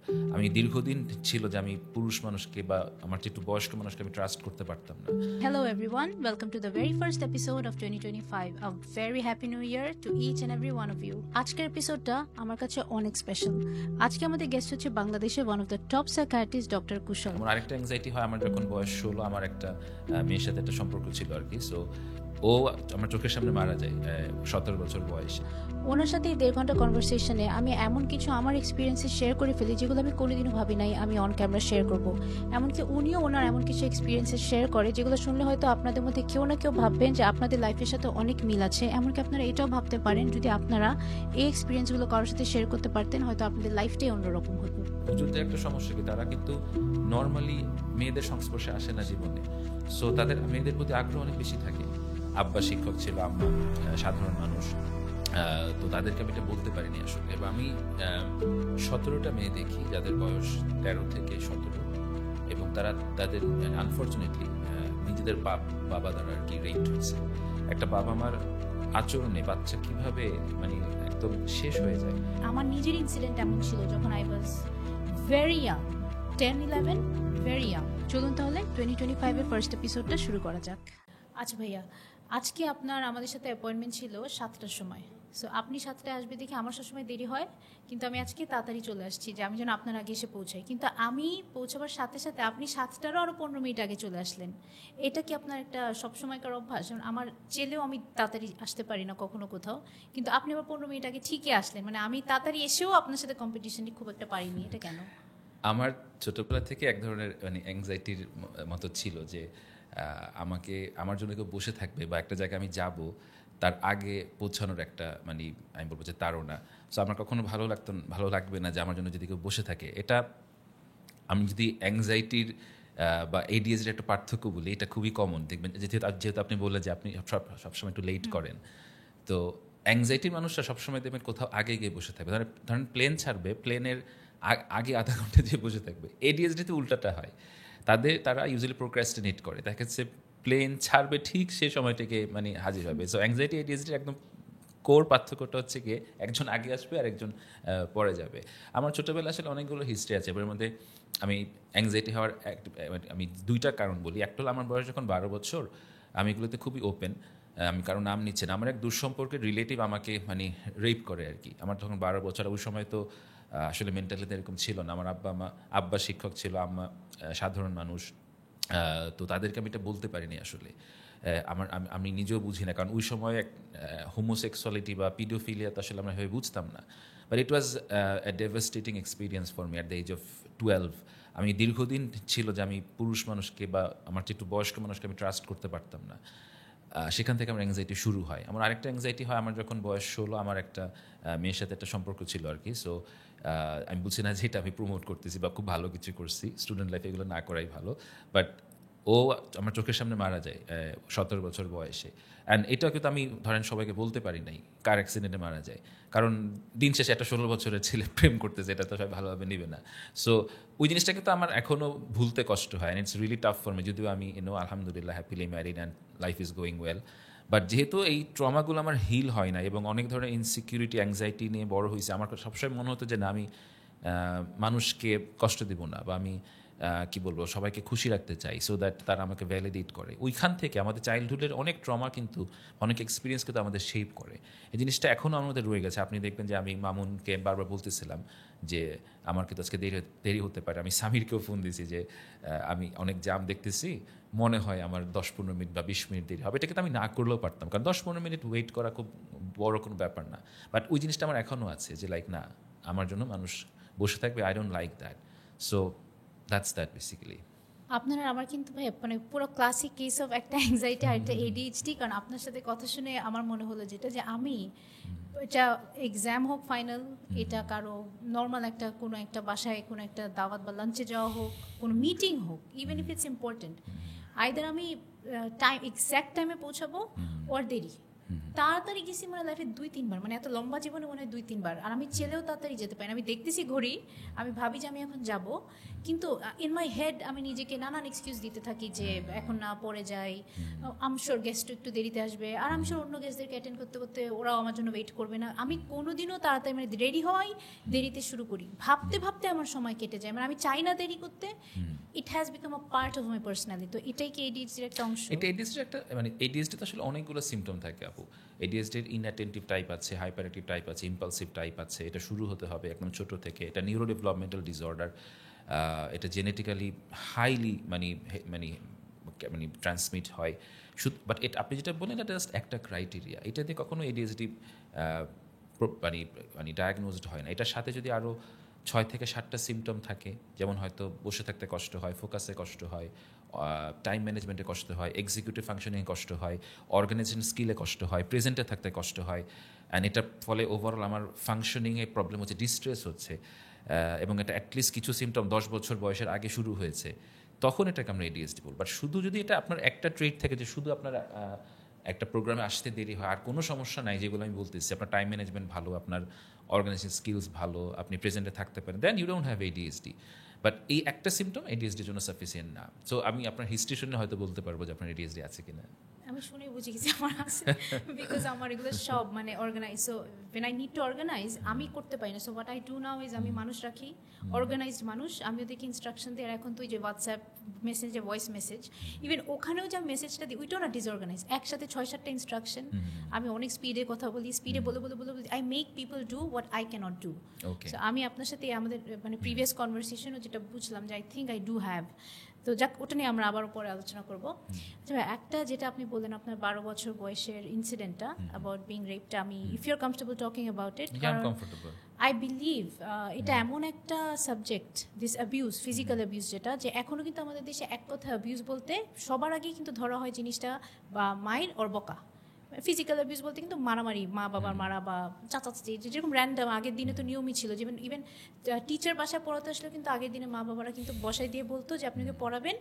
আমি দীর্ঘদিন ছিল যে আমি পুরুষ মানুষকে বা আমার চেয়ে একটু বয়স্ক মানুষকে আমি ট্রাস্ট করতে পারতাম না। Hello everyone, welcome to the very first episode of 2025. A very happy new year to each and every one of you. আজকের এপিসোডটা আমার কাছে অনেক স্পেশাল। আজকে আমাদের গেস্ট হচ্ছে বাংলাদেশের one of the top psychiatrist doctor Kushal. আমার আরেকটা অ্যাংজাইটি হয়, আমার যখন বয়স 16 আমার একটা মেয়ের সাথে একটা সম্পর্ক ছিল আর কি। সো ও আমার চোখের সামনে মারা যায় 17 বছর বয়সে। ওনার সাথে এই 1.5 ঘন্টা কনভারসেশনে আমি এমন কিছু আমার এক্সপিরিয়েন্সে শেয়ার করে ফেলি যেগুলো আমি কোনোদিনও ভাবি নাই আমি অন ক্যামেরা শেয়ার করবো। এমনকি উনিও ওনার এমন কিছু এক্সপিরিয়েন্সে শেয়ার করে যেগুলো শুনলে হয়তো আপনাদের মধ্যে কেউ না কেউ ভাববেন যে আপনাদের লাইফের সাথে অনেক মিল আছে। এমনকি আপনারা এটাও ভাবতে পারেন যদি আপনারা এই এক্সপিরিয়েন্সগুলো কারোর সাথে শেয়ার করতে পারতেন হয়তো আপনাদের লাইফটাই অন্যরকম হতো। যুদ্ধের একটা সমস্যা কি, তারা কিন্তু নর্মালি মেয়েদের সংস্পর্শে আসে না জীবনে। সো তাদের মেয়েদের প্রতি আগ্রহ অনেক বেশি থাকে। আব্বা শিক্ষক ছিল, আম্মা সাধারণ মানুষ। তো তাদেরকে আমি এটা বলতে পারিনি আসলে। এবার আমি 17টা মেয়ে দেখি যাদের বয়স 13 থেকে 17, এবং তারা তাদের আনফর্চুনেটলি নিজেদের বাবা দ্বারা আর কি রেপড হয়েছে। একটা বাবা মার আচরণে বাচ্চা কিভাবে মানে একদম শেষ হয়ে যায়। আমার নিজের ইনসিডেন্ট এমন ছিল যখন I was very young, 10-11, very young. চলুন তাহলে 2025 এর ফার্স্ট এপিসোডটা শুরু করা যাক। আচ্ছা ভাইয়া, আজকে আপনার আমাদের সাথে অ্যাপয়েন্টমেন্ট ছিল 7টার সময়। সো আপনি 7টায় আসবে দেখে আমার সবসময় দেরি হয়, কিন্তু আমি আজকে তাড়াতাড়ি চলে আসছি যে আমি যেন আপনার আগে এসে পৌঁছাই। কিন্তু আমি পৌঁছাবার সাথে সাথে আপনি 7টারও আরও 15 মিনিট আগে চলে আসলেন। এটা কি আপনার একটা সবসময়কার অভ্যাস? যেমন আমার চেলেও আমি তাড়াতাড়ি আসতে পারি না কখনো কোথাও, কিন্তু আপনি আবার 15 মিনিট আগে ঠিকই আসলেন। মানে আমি তাড়াতাড়ি এসেও আপনার সাথে কম্পিটিশনই খুব একটা পারিনি, এটা কেন? আমার ছোটবেলা থেকে এক ধরনের মানে অ্যাংজাইটির মতো ছিল যে আমাকে আমার জন্য কেউ বসে থাকবে বা একটা জায়গায় আমি যাব তার আগে পৌঁছানোর একটা মানে আমি বলবো যে তাড়না। সো আমার কখনো ভালো লাগবে না যে আমার জন্য যদি কেউ বসে থাকে। এটা আমি যদি অ্যাংজাইটির বা এডিএসডির একটা পার্থক্য বলি, এটা খুবই কমন দেখবেন। যেহেতু আপনি বললেন যে আপনি সবসময় একটু লেট করেন, তো অ্যাংজাইটির মানুষরা সবসময় দেখবেন কোথাও আগে গিয়ে বসে থাকবে। ধরেন প্লেন ছাড়বে, প্লেনের আগে আধা ঘন্টা দিয়ে বসে থাকবে। এডিএসডিতে উল্টাটা হয়, তারা ইউজুয়ালি প্রোক্রাস্টিনেট করে। দেখা যাচ্ছে প্লেন ছাড়বে ঠিক সেই সময়টাকে মানে হাজির হবে। সো অ্যাংজাইটি এডিএসডির একদম কোর পার্থক্যটা হচ্ছে গিয়ে একজন আগে আসবে আর একজন পরে যাবে। আমার ছোটোবেলা আসলে অনেকগুলো হিস্ট্রি আছে, এর মধ্যে আমি অ্যাংজাইটি হওয়ার আমি 2টা কারণ বলি। একটা হলো আমার বয়স যখন 12 বছর, আমি এগুলোতে খুবই ওপেন। আমি কারো নাম নিচ্ছে না, আমার এক দুঃসম্পর্কের রিলেটিভ আমাকে মানে রেপ করে আর কি। আমার তখন 12 বছর। ওই সময় তো আসলে মেন্টাল হেলথ এরকম ছিল না। আমার আব্বা শিক্ষক ছিল, আম্মা সাধারণ মানুষ। তো তাদেরকে আমি এটা বলতে পারিনি আসলে। আমি নিজেও বুঝি না, কারণ ওই সময় হোমোসেক্সুয়ালিটি বা পিডোফিলিয়া তো আসলে আমরা ভেবে বুঝতাম না। But it was a devastating experience for me at the age of 12। আমি দীর্ঘদিন ছিল যে আমি পুরুষ মানুষকে বা আমার চেয়ে একটু বয়স্ক মানুষকে আমি ট্রাস্ট করতে পারতাম না। সেখান থেকে আমার অ্যাংজাইটি শুরু হয়। আমার আরেকটা অ্যাংজাইটি হয়, আমার যখন বয়স 16 আমার একটা মেয়ের সাথে একটা সম্পর্ক ছিল আর কি। সো আমি বুঝি না যে এটা আমি প্রমোট করতেছি বা খুব ভালো কিছু করছি, স্টুডেন্ট লাইফে এগুলো না করাই ভালো। বাট ও আমার চোখের সামনে মারা যায় 17 বছর বয়সে। অ্যান্ড এটাও কিন্তু আমি ধরেন সবাইকে বলতে পারি নাই কার অ্যাক্সিডেন্টে মারা যায়, কারণ দিন শেষে একটা 16 বছরের ছেলে প্রেম করতেছে, এটা তো সবাই ভালোভাবে নেবে না। সো ওই জিনিসটা কিন্তু আমার এখনও ভুলতে কষ্ট হয়, and it's really tough for me. যদিও আমি আলহামদুলিল্লাহ happily married and life is going well. But যেহেতু এই ট্রমাগুলো আমার হিল হয় না এবং অনেক ধরনের ইনসিকিউরিটি অ্যাংজাইটি নিয়ে বড় হয়েছে, আমার সবসময় মনে হতো যে না, আমি মানুষকে কষ্ট দেব না, বা আমি কি বলবো, সবাইকে খুশি রাখতে চাই, সো দ্যাট তারা আমাকে ভ্যালিডেট করে। ওইখান থেকে আমাদের চাইল্ডহুডের অনেক ট্রমা কিন্তু, অনেক এক্সপিরিয়েন্স কিন্তু আমাদের শেপ করে। এই জিনিসটা এখনও আমাদের রয়ে গেছে। আপনি দেখবেন যে আমি মামুনকে বারবার বলতেছিলাম যে আমার কিন্তু আজকে দেরি হতে পারে। আমি সামিরকেও ফোন দিয়েছি যে আমি অনেক জাম দেখতেছি, মনে হয় আমার 10-15 মিনিট বা 20 মিনিট দেরি হবে। এটা কিন্তু আমি না করলেও পারতাম, কারণ 10-15 মিনিট ওয়েট করা খুব বড় কোনো ব্যাপার না। বাট ওই জিনিসটা আমার এখনও আছে যে লাইক না, আমার জন্য মানুষ বসে থাকবে, I don't like that. So that's that basically. আপনার আর আমার কিন্তু ভাই মানে পুরো ক্লাসিক কেস অফ একটা অ্যাংজাইটি আর একটা এডিএইচডি। কারণ আপনার সাথে কথা শুনে আমার মনে হলো যেটা যে আমি এটা এক্সাম হোক, ফাইনাল, এটা কারো নর্মাল একটা কোনো একটা বাসায় কোনো একটা দাওয়াত বা লাঞ্চে যাওয়া হোক, কোনো মিটিং হোক, even if it's important, either আমি এক্স্যাক্ট টাইমে পৌঁছাবো ওর দেরি। তাড়াতাড়ি গেছি মানে লাইফে 2-3 বার, মানে এত লম্বা জীবনে মনে হয় 2-3 বার। আর আমি চেলেও তাড়াতাড়ি যেতে পারি না। আমি দেখতেছি ঘড়ি, আমি ভাবি যে আমি এখন যাব, কিন্তু ইন মাই হেড আমি নিজেকে নানান এক্সকিউজ দিতে থাকি যে এখন না, পরে যাই, আম শিওর গেস্ট একটু দেরিতে আসবে, আর আমি শিওর অন্য গেস্টদেরকে অ্যাটেন্ড করতে করতে ওরাও আমার জন্য ওয়েট করবে না। আমি কোনোদিনও তাড়াতাড়ি মানে রেডি হওয়াই দেরিতে শুরু করি, ভাবতে ভাবতে আমার সময় কেটে যায়, মানে আমি চাই না দেরি করতে। It has become a part of my personality. তো এটাই কি ADHD-র একটা অংশ? এটা এডিএসডির একটা মানে এডিএসডি তো আসলে অনেকগুলো সিমটম থাকে আপু। এডিএসডির ইনঅ্যাটেন্টিভ টাইপ আছে, হাইপার অ্যাক্টিভ টাইপ আছে, ইম্পালসিভ টাইপ আছে। এটা শুরু হতে হবে একদম ছোট থেকে। এটা নিউরো ডেভেলপমেন্টাল ডিসঅর্ডার, এটা জেনেটিক্যালি হাইলি মানে মানে মানে ট্রান্সমিট হয়। বাট এটা আপনি যেটা বলেন এটা জাস্ট একটা ক্রাইটেরিয়া, এটা দিয়ে কখনো এডিএসডি মানে মানে ডায়াগনোজড হয় না। এটার সাথে যদি আরও 6 থেকে 7টা সিমটম থাকে, যেমন হয়তো বসে থাকতে কষ্ট হয়, ফোকাসে কষ্ট হয়, টাইম ম্যানেজমেন্টে কষ্ট হয়, এক্সিকিউটিভ ফাংশনিংয়ে কষ্ট হয়, অর্গানাইজেশন স্কিলে কষ্ট হয়, প্রেজেন্টে থাকতে কষ্ট হয়, অ্যান্ড এটার ফলে ওভারঅল আমার ফাংশনিংয়ে প্রবলেম হচ্ছে, ডিস্ট্রেস হচ্ছে, এবং এটা অ্যাটলিস্ট কিছু সিমটম 10 বছর বয়সের আগে শুরু হয়েছে, তখন এটাকে আমরা এডিএসডি বলব। বাট শুধু যদি এটা আপনার একটা ট্রেট থাকে যে শুধু আপনার একটা প্রোগ্রামে আসতে দেরি হয় আর কোনো সমস্যা নাই, যেগুলো আমি বলতেছি, আপনার টাইম ম্যানেজমেন্ট ভালো, আপনার অর্গানাইজেশন স্কিলস ভালো, আপনি প্রেজেন্টে থাকতে পারেন, then you don't have ADSD. But এই একটা সিমটম এডিএসডির জন্য সাফিসিয়েন্ট না। সো আমি আপনার হিস্ট্রি শুনে হয়তো বলতে পারবো যে আপনার এডিএসডি আছে কিনা। আমি শুনে বুঝে গেছি আমার আছে, বিকজ আমার এগুলো সব মানে organise. So when I need to organise আমি করতে পারি না। So what I do now is আমি মানুষ রাখি, অর্গানাইজড মানুষ, আমিও দেখি ইনস্ট্রাকশন দিই। আর এখন তো যে হোয়াটসঅ্যাপ মেসেজে ভয়েস মেসেজ, ইভেন ওখানেও যে মেসেজটা দিই ওইটাও না ডিসঅর্গানাইজ, একসাথে 6-7টা ইনস্ট্রাকশন। আমি অনেক স্পিডে কথা বলি, স্পিডে বলে বলে বলে I make people do what I can't do. So আমি আপনার সাথে আমাদের মানে প্রিভিয়াস কনভারসেশনও যেটা বুঝলাম যে I think I do have. তো যাক, ওটা নিয়ে আমরা আবারও পরে আলোচনা করবো। আচ্ছা, একটা যেটা আপনি বললেন আপনার 12 বছর বয়সের ইনসিডেন্টটা অ্যাবাউট বিং রেপটা, আমি if you are comfortable talking about it, I believe এটা এমন একটা subject, this abuse, physical abuse, যেটা যে এখনও কিন্তু আমাদের দেশে এক কথা অ্যাবিউজ বলতে সবার আগেই কিন্তু ধরা হয় জিনিসটা বা মায়ের ওর বকা। ফিজিক্যাল অ্যাবিউজ বলতে কিন্তু মারামারি, মা বাবার মারা বা চাচা চাচি, যেরকম র্যান্ডাম। আগের দিনে তো নিয়মই ছিল, যেমন ইভেন টিচার বাসায় পড়াতে আসলেও কিন্তু আগের দিনে মা বাবারা কিন্তু বসায় দিয়ে বলতো যে আপনাকে পড়াবেন,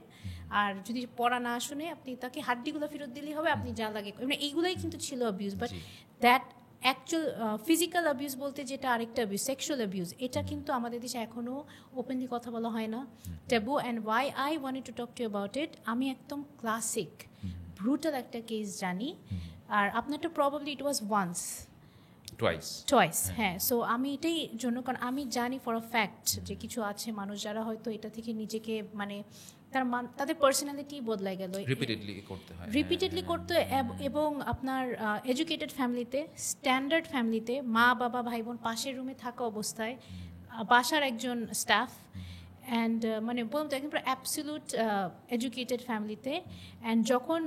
আর যদি পড়া না শুনে আপনি তাকে হাড্ডিগুলো ফেরত দিলেই হবে, আপনি যা লাগে, মানে এইগুলোই কিন্তু ছিল abuse. But that actual physical abuse বলতে যেটা আরেকটা অ্যাবিউজ, সেক্সুয়াল অ্যাবিউজ, এটা কিন্তু আমাদের দেশে এখনও ওপেনলি কথা বলা হয় না, taboo. And why I wanted to talk to about it, আমি একদম ক্লাসিক ব্রুটাল একটা কেস জানি। আর আপনারটা probably it was once toys, হ্যাঁ। সো আমি এটাই জন্য, কারণ আমি জানি ফর আ ফ্যাক্ট যে কিছু আছে মানুষ যারা হয়তো এটা থেকে নিজেকে মানে তাদের পার্সোনালিটি বদলাই গেল, রিপিটেডলি করতে। এবং আপনার এডুকেটেড ফ্যামিলিতে, স্ট্যান্ডার্ড ফ্যামিলিতে, মা বাবা ভাই বোন পাশের রুমে থাকা অবস্থায়, বাসার একজন স্টাফ, অ্যান্ড মানে বলতে একদম অ্যাবসলিউট এডুকেটেড ফ্যামিলিতে। অ্যান্ড যখন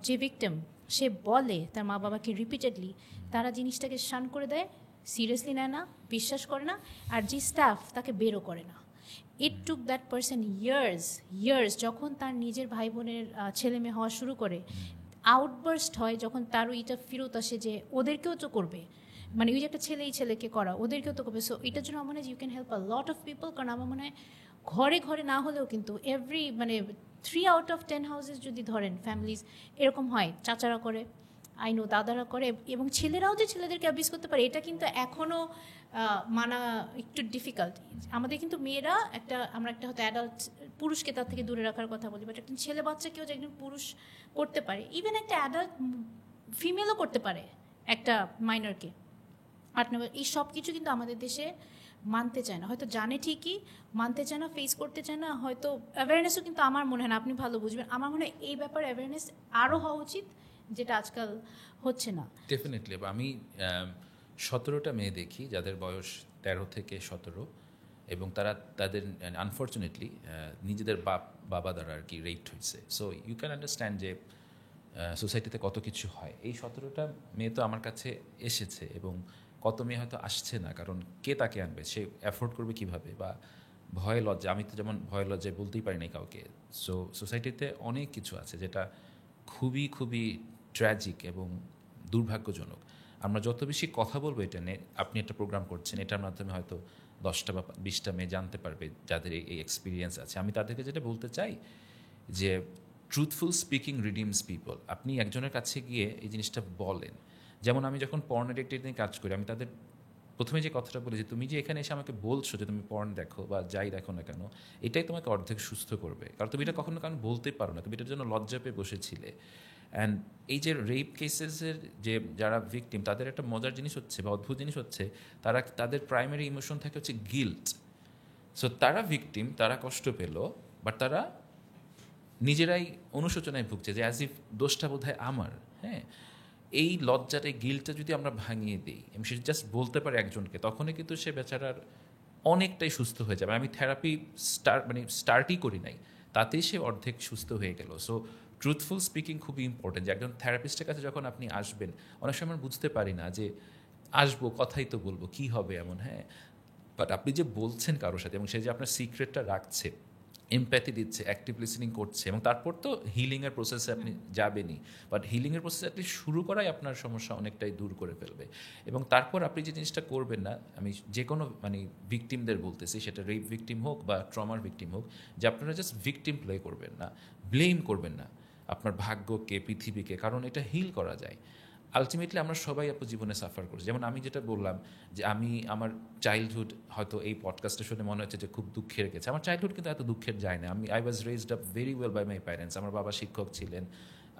যে ভিকটিম সে বলে তার মা বাবাকে রিপিটেডলি, তারা জিনিসটাকে শান করে দেয়, সিরিয়াসলি নেয় না, বিশ্বাস করে না, আর যে স্টাফ তাকে বেরও করে না। ইট টুক দ্যাট পারসন ইয়ার্স, যখন তার নিজের ভাই বোনের ছেলে মেয়ে হওয়া শুরু করে, আউটবার্স্ট হয় যখন তারও এটা ফেরত আসে যে ওদেরকেও তো করবে, মানে ওই যে একটা ছেলেই ছেলেকে করা, ওদেরকেও তো করবে। সো এটার জন্য আমার মনে হয় you can help a lot of people. কারণ আমার মনে হয় ঘরে ঘরে না হলেও কিন্তু এভরি মানে 3 out of 10 হাউসেস যদি ধরেন ফ্যামিলিজ এরকম হয়, চাচারা করে, আইনো দাদারা করে, এবং ছেলেরাও যে ছেলেদেরকে অ্যাবিউজ করতে পারে এটা কিন্তু এখনও মানা একটু ডিফিকাল্ট। আমাদের কিন্তু মেয়েরা আমরা একটা হয়তো অ্যাডাল্ট পুরুষকে তার থেকে দূরে রাখার কথা বলি, বাট একজন ছেলে বাচ্চাকেও যে একজন পুরুষ করতে পারে, ইভেন একটা অ্যাডাল্ট ফিমেলও করতে পারে একটা মাইনরকে। 8 নম্বর, এই সব কিছু কিন্তু আমাদের দেশে মানতে চায় না, হয়তো জানে ঠিকই, মানতে চায় না, ফেস করতে চায় না, হয়তো অ্যাওয়ারনেসও কিন্তু আমার মনে হয় না, আপনি ভালো বুঝবেন, আমার মনে হয় এই ব্যাপারে অ্যাওয়ারনেস আরও হওয়া উচিত, যেটা আজকাল হচ্ছে না। ডেফিনেটলি। আমি 17টা মেয়ে দেখি যাদের বয়স 13 থেকে 17, এবং তাদের আনফর্চুনেটলি নিজেদের বাবা দ্বারা আর কি রেপড হয়েছে। সো ইউ ক্যান আন্ডারস্ট্যান্ড যে সোসাইটিতে কত কিছু হয়। এই 17টা মেয়ে তো আমার কাছে এসেছে, এবং কত মেয়ে হয়তো আসছে না, কারণ কে তাকে আনবে, সে অ্যাফোর্ড করবে কিভাবে, বা ভয় লজ্জা, আমি তো যেমন ভয় লজ্জায় বলতেই পারি না কাউকে। সো সোসাইটিতে অনেক কিছু আছে যেটা খুবই খুবই ট্র্যাজিক এবং দুর্ভাগ্যজনক। আমরা যত বেশি কথা বলবো এটা নিয়ে, আপনি একটা প্রোগ্রাম করছেন, এটার মাধ্যমে হয়তো 10টা বা 20টা মেয়ে জানতে পারবে যাদের এই এক্সপিরিয়েন্স আছে। আমি তাদেরকে যেটা বলতে চাই যে ট্রুথফুল স্পিকিং রিডিমস পিপল। আপনি একজনের কাছে গিয়ে এই জিনিসটা বলেন। যেমন আমি যখন পর্ন এডিক্টেড নিয়ে কাজ করি, আমি তাদের প্রথমে যে কথাটা বলি যে তুমি যে এখানে এসে আমাকে বলছো যে তুমি পর্ন দেখো বা যাই দেখো না কেন, এটাই তোমাকে অর্ধেক সুস্থ করবে, কারণ তুমি এটা কখনো কারণ বলতে পারো না, তুমি এটার জন্য লজ্জা পেয়ে বসেছিলে। অ্যান্ড এই যে রেপ কেসেসের যে যারা ভিকটিম, তাদের একটা মজার জিনিস হচ্ছে বা অদ্ভুত জিনিস হচ্ছে, তাদের প্রাইমারি ইমোশন থাকে হচ্ছে গিল্ট। সো তারা ভিকটিম, তারা কষ্ট পেল, বাট তারা নিজেরাই অনুশোচনায় ভুগছে যে অ্যাজ ইফ দোষটা বোধ হয় আমার। হ্যাঁ, এই লজ্জাটা, গিল্টটা যদি আমরা ভাঙিয়ে দিই এবং সে জাস্ট বলতে পারে একজনকে, তখনই কিন্তু সে বেচারার অনেকটাই সুস্থ হয়ে যাবে। আমি থেরাপি স্টার্টই করি নাই, তাতেই সে অর্ধেক সুস্থ হয়ে গেল। সো ট্রুথফুল স্পিকিং খুবই ইম্পর্টেন্ট। যে একজন থেরাপিস্টের কাছে যখন আপনি আসবেন, অনেক সময় আমরা বুঝতে পারি না যে আসবো, কথাই তো বলবো, কি হবে এমন। হ্যাঁ, বাট আপনি যে বলছেন কারোর সাথে এবং সে যে আপনার সিক্রেটটা রাখছে, এমপ্যাথি দিচ্ছে, অ্যাক্টিভ লিসনিং করছে, এবং তারপর তো হিলিংয়ের প্রসেসে আপনি যাবেনই, বাট হিলিংয়ের প্রসেস অ্যাটলিস্ট শুরু করাই আপনার সমস্যা অনেকটাই দূর করে ফেলবে। এবং তারপর আপনি যে জিনিসটা করবেন না, আমি যে কোনো ভিকটিমদের বলতেছি, সেটা রেপ ভিকটিম হোক বা ট্রমার ভিকটিম হোক, যে আপনারা জাস্ট ভিকটিম প্লে করবেন না, ব্লেম করবেন না আপনার ভাগ্যকে, পৃথিবীকে, কারণ এটা হিল করা যায়। আলটিমেটলি আমরা সবাই জীবনে সাফার করছি। যেমন আমি যেটা বললাম যে আমি আমার চাইল্ডহুড, হয়তো এই পডকাস্টে শুনে মনে হচ্ছে যে খুব দুঃখের গেছে, আমার চাইল্ডহুড কিন্তু এত দুঃখের যায় না। I was raised up very well by my parents. আমার বাবা শিক্ষক ছিলেন,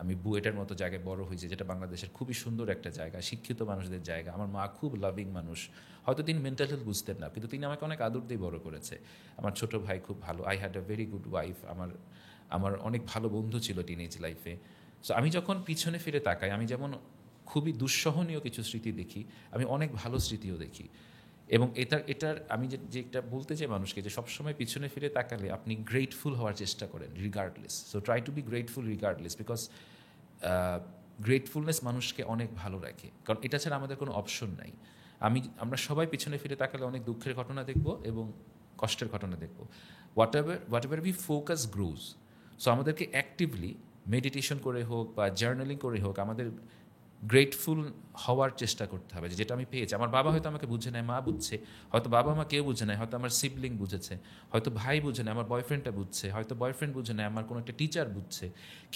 আমি বুয়েটের মতো জায়গায় বড় হয়েছি, যেটা বাংলাদেশের খুবই সুন্দর একটা জায়গা, শিক্ষিত মানুষদের জায়গা। আমার মা খুব লাভিং মানুষ, হয়তো তিনি মেন্টাল হেলথ বুঝতেন না, কিন্তু তিনি আমাকে অনেক আদর দিয়ে বড় করেছে। আমার ছোট ভাই খুব ভালো, I had a very good wife. আমার অনেক ভালো বন্ধু ছিল টিনেজ লাইফে। সো আমি যখন পিছনে ফিরে তাকাই, আমি যেমন খুবই দুঃসহনীয় কিছু স্মৃতি দেখি, আমি অনেক ভালো স্মৃতিও দেখি। এবং এটার আমি যেটা বলতে চাই মানুষকে, যে সবসময় পিছনে ফিরে তাকালে আপনি গ্রেটফুল হওয়ার চেষ্টা করেন regardless. So try to B grateful regardless, because gratefulness মানুষকে অনেক ভালো রাখে, কারণ এটা ছাড়া আমাদের কোনো অপশন নাই। আমরা সবাই পিছনে ফিরে তাকালে অনেক দুঃখের ঘটনা দেখব এবং কষ্টের ঘটনা দেখব। What ever we focus grows. So আমাদেরকে অ্যাক্টিভলি মেডিটেশন করে হোক বা জার্নালিং করে হোক, আমাদের গ্রেটফুল হওয়ার চেষ্টা করতে হবে। যেটা আমি পেয়েছি, আমার বাবা হয়তো আমাকে বুঝে নেয়, মা বুঝছে, হয়তো বাবা মা কেউ বুঝে নেয়, হয়তো আমার সিবলিং বুঝেছে, হয়তো ভাই বুঝে নেয়, আমার বয়ফ্রেন্ডটা বুঝছে, হয়তো বয়ফ্রেন্ড বুঝে নেয়, আমার কোনো একটা টিচার বুঝছে।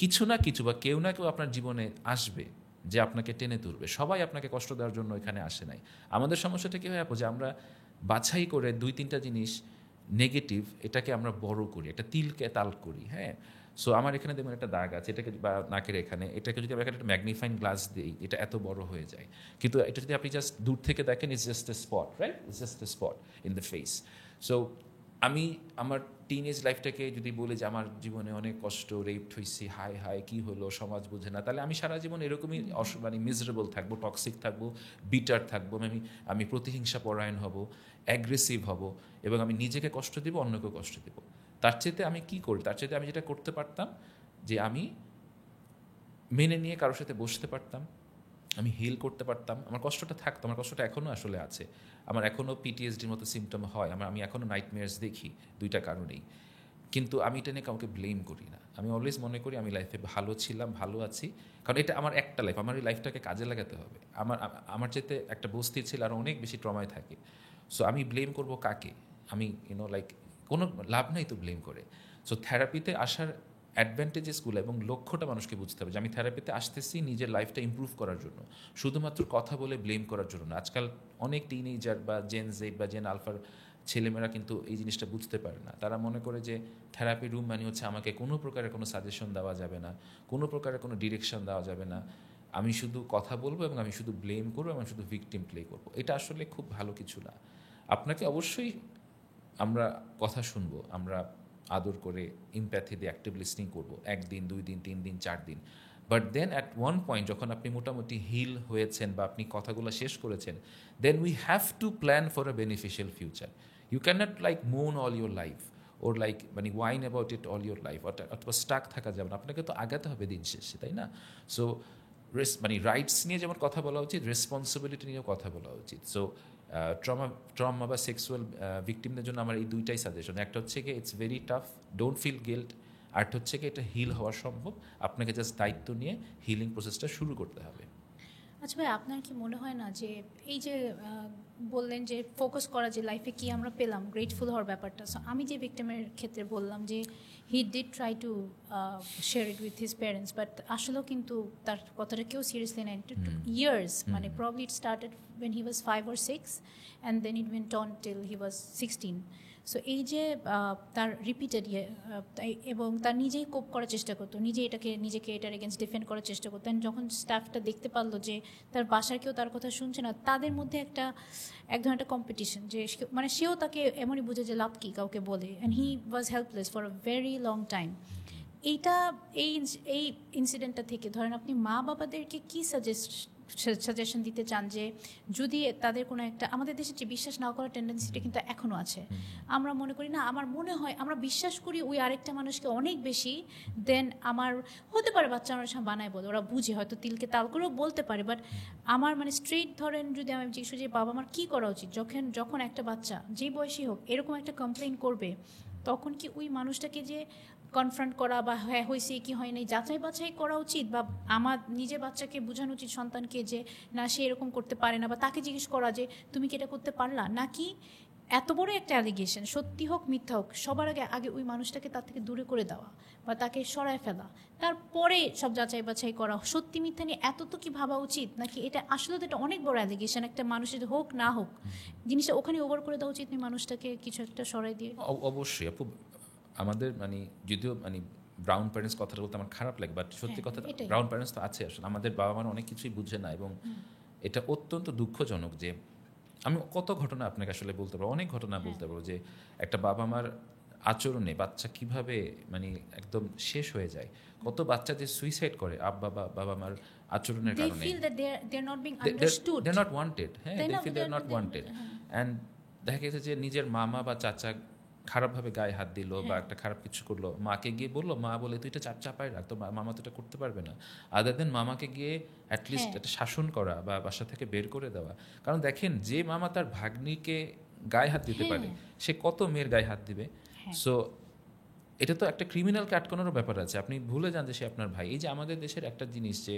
কিছু না কিছু বা কেউ না কেউ আপনার জীবনে আসবে যে আপনাকে টেনে তুলবে। সবাই আপনাকে কষ্ট দেওয়ার জন্য এখানে আসে নাই। আমাদের সমস্যাটা কী হয় যে আমরা বাছাই করে 2-3টা জিনিস নেগেটিভ, এটাকে আমরা বড় করি, একটা তিলকে তাল করি। হ্যাঁ, সো আমার এখানে দেখবেন একটা দাগ আছে, এটাকে বা নাকের এখানে, এটাকে যদি আমরা একটা ম্যাগনিফাইং গ্লাস দিই, এটা এত বড় হয়ে যায়। কিন্তু এটা যদি আপনি জাস্ট দূর থেকে দেখেন, it's just a spot, right? It's just a spot in the face. So আমি আমার টিনেজ লাইফটাকে যদি বলি যে আমার জীবনে অনেক কষ্ট, রেপড হয়েছি, হাই হাই কী হলো, সমাজ বোঝে না, তাহলে আমি সারা জীবন এরকমই মিজারেবল থাকবো, টক্সিক থাকবো, বিটার থাকবো, আমি প্রতিহিংসা পরায়ণ হব, অ্যাগ্রেসিভ হব, এবং আমি নিজেকে কষ্ট দিব, অন্যকেও কষ্ট দিব। তার চাইতে আমি কী করি, তার চাইতে আমি যেটা করতে পারতাম, যে আমি মেনে নিয়ে কারোর সাথে বসতে পারতাম, আমি হিল করতে পারতাম। আমার কষ্টটা থাকতো, আমার কষ্টটা এখনও আসলে আছে, আমার এখনও পিটিএসডির মতো সিমটম হয়, আমি এখনও নাইটমেয়ার্স দেখি, 2টা কারণেই। কিন্তু আমি এটা নিয়ে কাউকে ব্লেম করি না। আমি অলওয়েজ মনে করি আমি লাইফে ভালো ছিলাম, ভালো আছি, কারণ এটা আমার একটা লাইফ, আমার এই লাইফটাকে কাজে লাগাতে হবে। আমার চাইতে একটা বস্তি ছিল আর অনেক বেশি ট্রমায় থাকে। সো আমি ব্লেম করব কাকে? আমি কোনো লাভ নাই তো ব্লেম করে। সো থেরাপিতে আসার অ্যাডভান্টেজেসগুলো এবং লক্ষ্যটা মানুষকে বুঝতে হবে, যে আমি থেরাপিতে আসতেছি নিজের লাইফটা ইমপ্রুভ করার জন্য, শুধুমাত্র কথা বলে ব্লেম করার জন্য না। আজকাল অনেক টিনেজার বা জেন জেড বা জেন আলফার ছেলেমেয়েরা কিন্তু এই জিনিসটা বুঝতে পারে না। তারা মনে করে যে থেরাপি রুম মানে হচ্ছে আমাকে কোনো প্রকারের কোনো সাজেশন দেওয়া যাবে না, কোনো প্রকারের কোনো ডিরেকশন দেওয়া যাবে না, আমি শুধু কথা বলবো এবং আমি শুধু ব্লেম করবো এবং শুধু ভিকটিম প্লে করবো। এটা আসলে খুব ভালো কিছু না। আপনাকে অবশ্যই আমরা কথা শুনবো, আমরা আদর করে ইমপ্যাথি দিয়ে অ্যাক্টিভ লিসনিং করবো, 1 দিন 2 দিন 3 দিন 4 দিন, but then at one point যখন আপনি মোটামুটি হিল হয়েছেন বা আপনি কথাগুলো শেষ করেছেন, then we have to plan for a beneficial future. You can not moan all your life or whine about it all your life, অথবা স্টাক থাকা যাবে না, আপনাকে তো আগাতে হবে দিন শেষে, তাই না? সো রাইটস নিয়ে যেমন কথা বলা উচিত, রেসপন্সিবিলিটি নিয়েও কথা বলা উচিত। সো ট্রমা বা সেক্সুয়াল ভিকটিমদের জন্য আমার এই 2টাই সাজেশন। একটা হচ্ছে কি, it's very tough, don't feel guilt. আরেকটা হচ্ছে কি, এটা হিল হওয়া সম্ভব, আপনাকে জাস্ট দায়িত্ব নিয়ে হিলিং প্রসেসটা শুরু করতে হবে। আচ্ছা ভাই, আপনার কি মনে হয় না যে এই যে বললেন যে ফোকাস করা, যে লাইফে কি আমরা পেলাম, গ্রেটফুল হওয়ার ব্যাপারটা, সো আমি যে ভিক্টিমের ক্ষেত্রে বললাম যে he did try to share it with his parents, but আসলেও কিন্তু তার কথাটা কেউ সিরিয়াসলি নেয় ইয়ার্স, মানে probably it started when he was 5 or 6 and then it went on till he was 16. So এই যে তার রিপিটেড এবং তার নিজেই কোপ করার চেষ্টা করতো, নিজেকে এটার এগেনস্ট ডিফেন্ড করার চেষ্টা করতো, অ্যান্ড যখন স্টাফটা দেখতে পারলো যে তার বাসার কেউ তার কথা শুনছে না, তাদের মধ্যে এক ধরনের একটা কম্পিটিশন, যে মানে সেও তাকে এমনই বুঝে যে লাভ কি কাউকে বলে, and he was helpless for a very long time. এই ইনসিডেন্টটা থেকে ধরেন আপনি মা বাবাদেরকে কি সাজেশন দিতে চান, যে যদি তাদের কোনো একটা, আমাদের দেশে যে বিশ্বাস না করার টেন্ডেন্সিটা কিন্তু এখনও আছে, আমরা মনে করি না, আমার মনে হয় আমরা বিশ্বাস করি ওই আরেকটা মানুষকে অনেক বেশি দেন আমার, হতে পারে বাচ্চা আমার সাথে বানায় বলে, ওরা বুঝে হয়তো তিলকে তাল করেও বলতে পারে, বাট আমার মানে স্ট্রেট ধরেন যদি আমি জিজ্ঞেস যে বাবা আমার কী করা উচিত, যখন একটা বাচ্চা যেই বয়সী হোক এরকম একটা কমপ্লেইন করবে, তখন কি ওই মানুষটাকে যে কনফ্রন্ট করা বা হ্যাঁ হয়েছে কি হয় নাই যাচাই বাছাই করা উচিত, বা আমার নিজের বাচ্চাকে বোঝানো উচিত সন্তানকে যে না সে এরকম করতে পারে না, বা তাকে জিজ্ঞেস করা যে তুমি কি এটা করতে পারলা, নাকি এত বড় একটা অ্যালিগেশন সত্যি হোক মিথ্যা হোক সবার আগে ওই মানুষটাকে তার থেকে দূরে করে দেওয়া বা তাকে সরায় ফেলা, তারপরে সব যাচাই বাছাই করা, সত্যি মিথ্যা নিয়ে এত তো কি ভাবা উচিত, নাকি এটা আসলে তো এটা অনেক বড় অ্যালিগেশন, একটা মানুষের হোক না হোক জিনিসটা ওখানে ওভার করে দেওয়া উচিত না মানুষটাকে কিছু একটা সরাই দিয়ে? অবশ্যই আপু, আমাদের মানে যদিও মানে ব্রাউন প্যারেন্টস কথাটা বলতে আমার খারাপ লাগে, বাট সত্যি কথা ব্রাউন প্যারেন্টস তো আছে আসলে, আমাদের বাবা মারা অনেক কিছুই বুঝে না, এবং এটা অত্যন্ত দুঃখজনক যে আমি কত ঘটনা আপনাকে আসলে বলতে পারবো, অনেক ঘটনা বলতে পারবো যে একটা বাবা মার আচরণে বাচ্চা কিভাবে মানে একদম শেষ হয়ে যায়, কত বাচ্চা যে সুইসাইড করে বাবা মার আচরণের কারণে, they're not wanted, হ্যাঁ they feel they're not wanted, and দেখা গেছে যে নিজের মামা বা চাচা খারাপভাবে গায়ে হাত দিল বা একটা খারাপ কিছু করলো, মাকে গিয়ে বললো, মা বলে তুই এটা চাপায় রাখ, তো মামা তো এটা করতে পারবে না, আদার দেন মামাকে গিয়ে অ্যাটলিস্ট একটা শাসন করা বা বাসা থেকে বের করে দেওয়া, কারণ দেখেন যে মামা তার ভাগ্নিকে গায়ে হাত দিতে পারে সে কত মেয়ের গায়ে হাত দিবে, সো এটা তো একটা ক্রিমিনালকে আটকানোর ব্যাপার আছে, আপনি ভুলে যান যে সে আপনার ভাই। এই যে আমাদের দেশের একটা জিনিস যে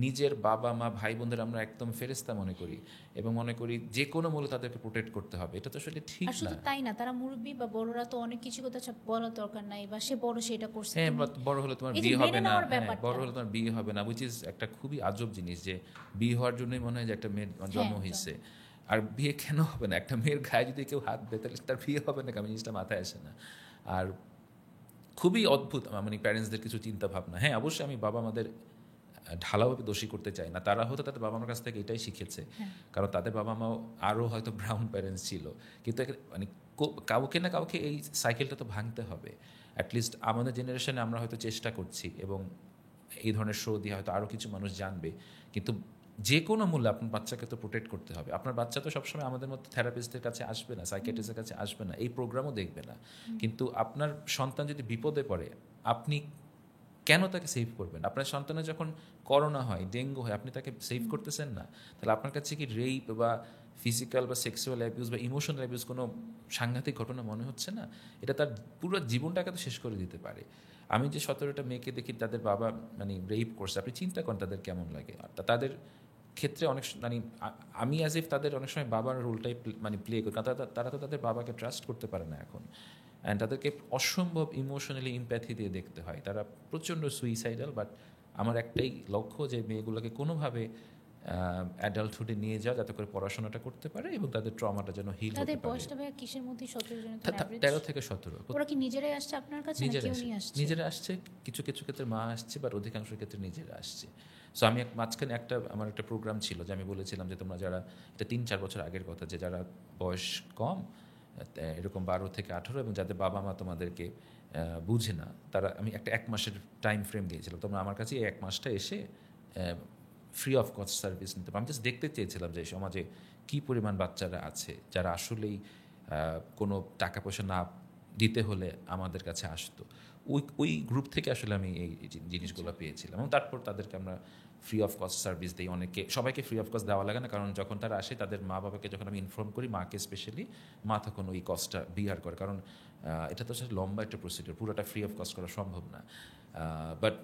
নিজের বাবা মা ভাই বোনদের আমরা একদম ফেরেস্তা মনে করি এবং মনে করি যে কোনো মূল্যে তাদেরকে প্রোটেক্ট করতে হবে, এটা তো আসলে ঠিক না। শুধু তাই না, তারা মুরব্বী বা বড়রা তো অনেক কিছু কথা বলার দরকার নাই, বা সে বড় সেটা করছে, হ্যাঁ বড় হলে তোমার বিয়ে হবে না, বড় হলে তোমার বিয়ে হবে না, উইচ ইজ একটা খুবই আজব জিনিস, যে বিয়ে হওয়ার জন্যই মনে হয় যে একটা মেয়ের জন্ম হয়েছে, আর বিয়ে কেন হবে না? একটা মেয়ের গায়ে যদি কেউ হাত দেয় তাহলে তার বিয়ে হবে না, আমি জিনিসটা মাথায় আসে না। আর খুবই অদ্ভুত মানে প্যারেন্টসদের কিছু চিন্তা ভাবনা। হ্যাঁ অবশ্যই আমি বাবা আমাদের ঢালাভাবে দোষী করতে চাই না, তারা হয়তো তাদের বাবা মার কাছ থেকে এটাই শিখেছে, কারণ তাদের বাবা মাও আরও হয়তো ব্রাউন প্যারেন্টস ছিল, কিন্তু মানে কাউকে না কাউকে এই সাইকেলটা তো ভাঙতে হবে। অ্যাটলিস্ট আমাদের জেনারেশনে আমরা হয়তো চেষ্টা করছি এবং এই ধরনের শো দিয়ে হয়তো আরও কিছু মানুষ জানবে, কিন্তু যে কোনো মূল্যে আপনার বাচ্চাকে তো প্রোটেক্ট করতে হবে। আপনার বাচ্চা তো সবসময় আমাদের মধ্যে থেরাপিস্টের কাছে আসবে না, সাইকিয়াট্রিস্টের কাছে আসবে না, এই প্রোগ্রামও দেখবে না, কিন্তু আপনার সন্তান যদি বিপদে পড়ে আপনি কেন তাকে সেভ করবেন? আপনার সন্তানের যখন করোনা হয়, ডেঙ্গু হয়, আপনি তাকে সেভ করতেছেন না, তাহলে আপনার কাছে কি রেপ বা ফিজিক্যাল বা সেক্সুয়াল অ্যাবিউজ বা ইমোশনাল অ্যাবিউজ কোনো সাংঘাতিক ঘটনা মনে হচ্ছে না? এটা তার পুরো জীবনটাকে তো শেষ করে দিতে পারে। আমি যে 17টা মেয়েকে দেখি তাদের বাবা মানে রেপ করছে, আপনি চিন্তা করেন তাদের কেমন লাগে। আর তাদের ক্ষেত্রে অনেক মানে আমি অ্যাজ ইফ তাদের অনেক সময় বাবার রোলটাই মানে প্লে করি, কারণ তারা তো তাদের বাবাকে ট্রাস্ট করতে পারে না এখন, অ্যান্ড তাদেরকে অসম্ভব ইমোশনালি ইম্প্যাথি দিয়ে দেখতে হয়, তারা প্রচণ্ড সুইসাইডাল। বাট আমার একটাই লক্ষ্য যে মেয়েগুলোকে কোনোভাবে অ্যাডাল্টহুডে নিয়ে যাওয়া, যাতে করে পড়াশোনাটা করতে পারে এবং তাদের ট্রমাটা যেন হিল হতে পারে। তাদের বয়সটা ভাই কিসের মধ্যে? 17 জন, 13 থেকে 17। ওরা কি নিজেরাই আসছে আপনার কাছে না কেউ নিয়ে আসছে? নিজেরা আসছে, কিছু কিছু ক্ষেত্রে মা আসছে, বাট অধিকাংশ ক্ষেত্রে নিজেরা আসছে। সো আমি মাঝখানে আমার একটা প্রোগ্রাম ছিল যে আমি বলেছিলাম যে তোমরা যারা, এটা 3-4 বছর আগের কথা, যে যারা বয়স কম এরকম 12 থেকে 18 এবং যাদের বাবা মা তোমাদেরকে বুঝে না, তারা আমি একটা 1 মাসের টাইম ফ্রেম দিয়েছিলাম, তোমরা আমার কাছে এই 1 মাসটা এসে ফ্রি অফ কস্ট সার্ভিস নিতে। আমি জাস্ট দেখতে চেয়েছিলাম যে সমাজে কী পরিমাণ বাচ্চারা আছে যারা আসলেই কোনো টাকা পয়সা না দিতে হলে আমাদের কাছে আসতো। ওই গ্রুপ থেকে আসলে আমি এই জিনিসগুলো পেয়েছিলাম, এবং তারপর তাদেরকে আমরা ফ্রি অফ কস্ট সার্ভিস দিই। সবাইকে ফ্রি অফ কস্ট দেওয়া লাগে না, কারণ যখন তারা আসে তাদের মা বাবাকে যখন আমি ইনফর্ম করি, মাকে স্পেশালি, মা তখন ওই কস্টটা বিয়ার করে, কারণ এটা তো আসলে লম্বা একটা প্রসিডিওর, পুরোটা ফ্রি অফ কস্ট করা সম্ভব না। বাট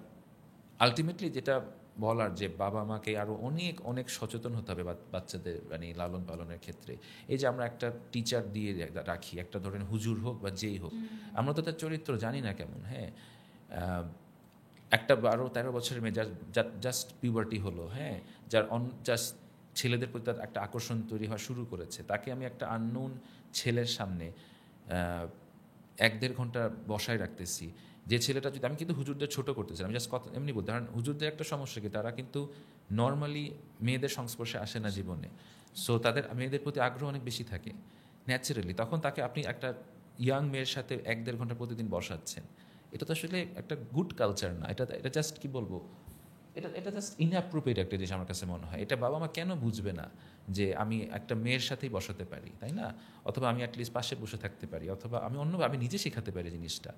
আলটিমেটলি যেটা বলার যে বাবা মাকে আরও অনেক অনেক সচেতন হতে হবে বাচ্চাদের মানে লালন পালনের ক্ষেত্রে। এই যে আমরা একটা টিচার দিয়ে রাখি, একটা ধরেন হুজুর হোক বা যেই হোক, আমরা তো তার চরিত্র জানি না কেমন। হ্যাঁ, একটা 12-13 বছরের মেয়ে জাস্ট পিউবার্টি হলো, হ্যাঁ, যার জাস্ট ছেলেদের প্রতি তার একটা আকর্ষণ তৈরি হওয়া শুরু করেছে, তাকে আমি একটা আননোন ছেলের সামনে 1-1.5 ঘন্টা বসায় রাখতেছি। যে ছেলেটা যদি, আমি কিন্তু হুজুরদের ছোট করতেছি, আমি জাস্ট কথা এমনি বলতে, কারণ হুজুরদের একটা সমস্যা কি, তারা কিন্তু নর্মালি মেয়েদের সংস্পর্শে আসে না জীবনে। সো তাদের মেয়েদের প্রতি আগ্রহ অনেক বেশি থাকে ন্যাচারালি। তখন তাকে আপনি একটা ইয়াং মেয়ের সাথে 1-1.5 ঘন্টা প্রতিদিন বসাচ্ছেন, এটা তো আসলে একটা গুড কালচার না। এটা জাস্ট কি বলবো, এটা জাস্ট ইনঅ্যাপ্রোপ্রিয়েট একটা জিনিস আমার কাছে মনে হয়। এটা বাবা মা কেন বুঝবে না যে আমি একটা মেয়ের সাথেই বসাতে পারি, তাই না? অথবা আমি অ্যাটলিস্ট পাশে বসে থাকতে পারি, অথবা আমি আমি নিজে শেখাতে পারি জিনিসটা।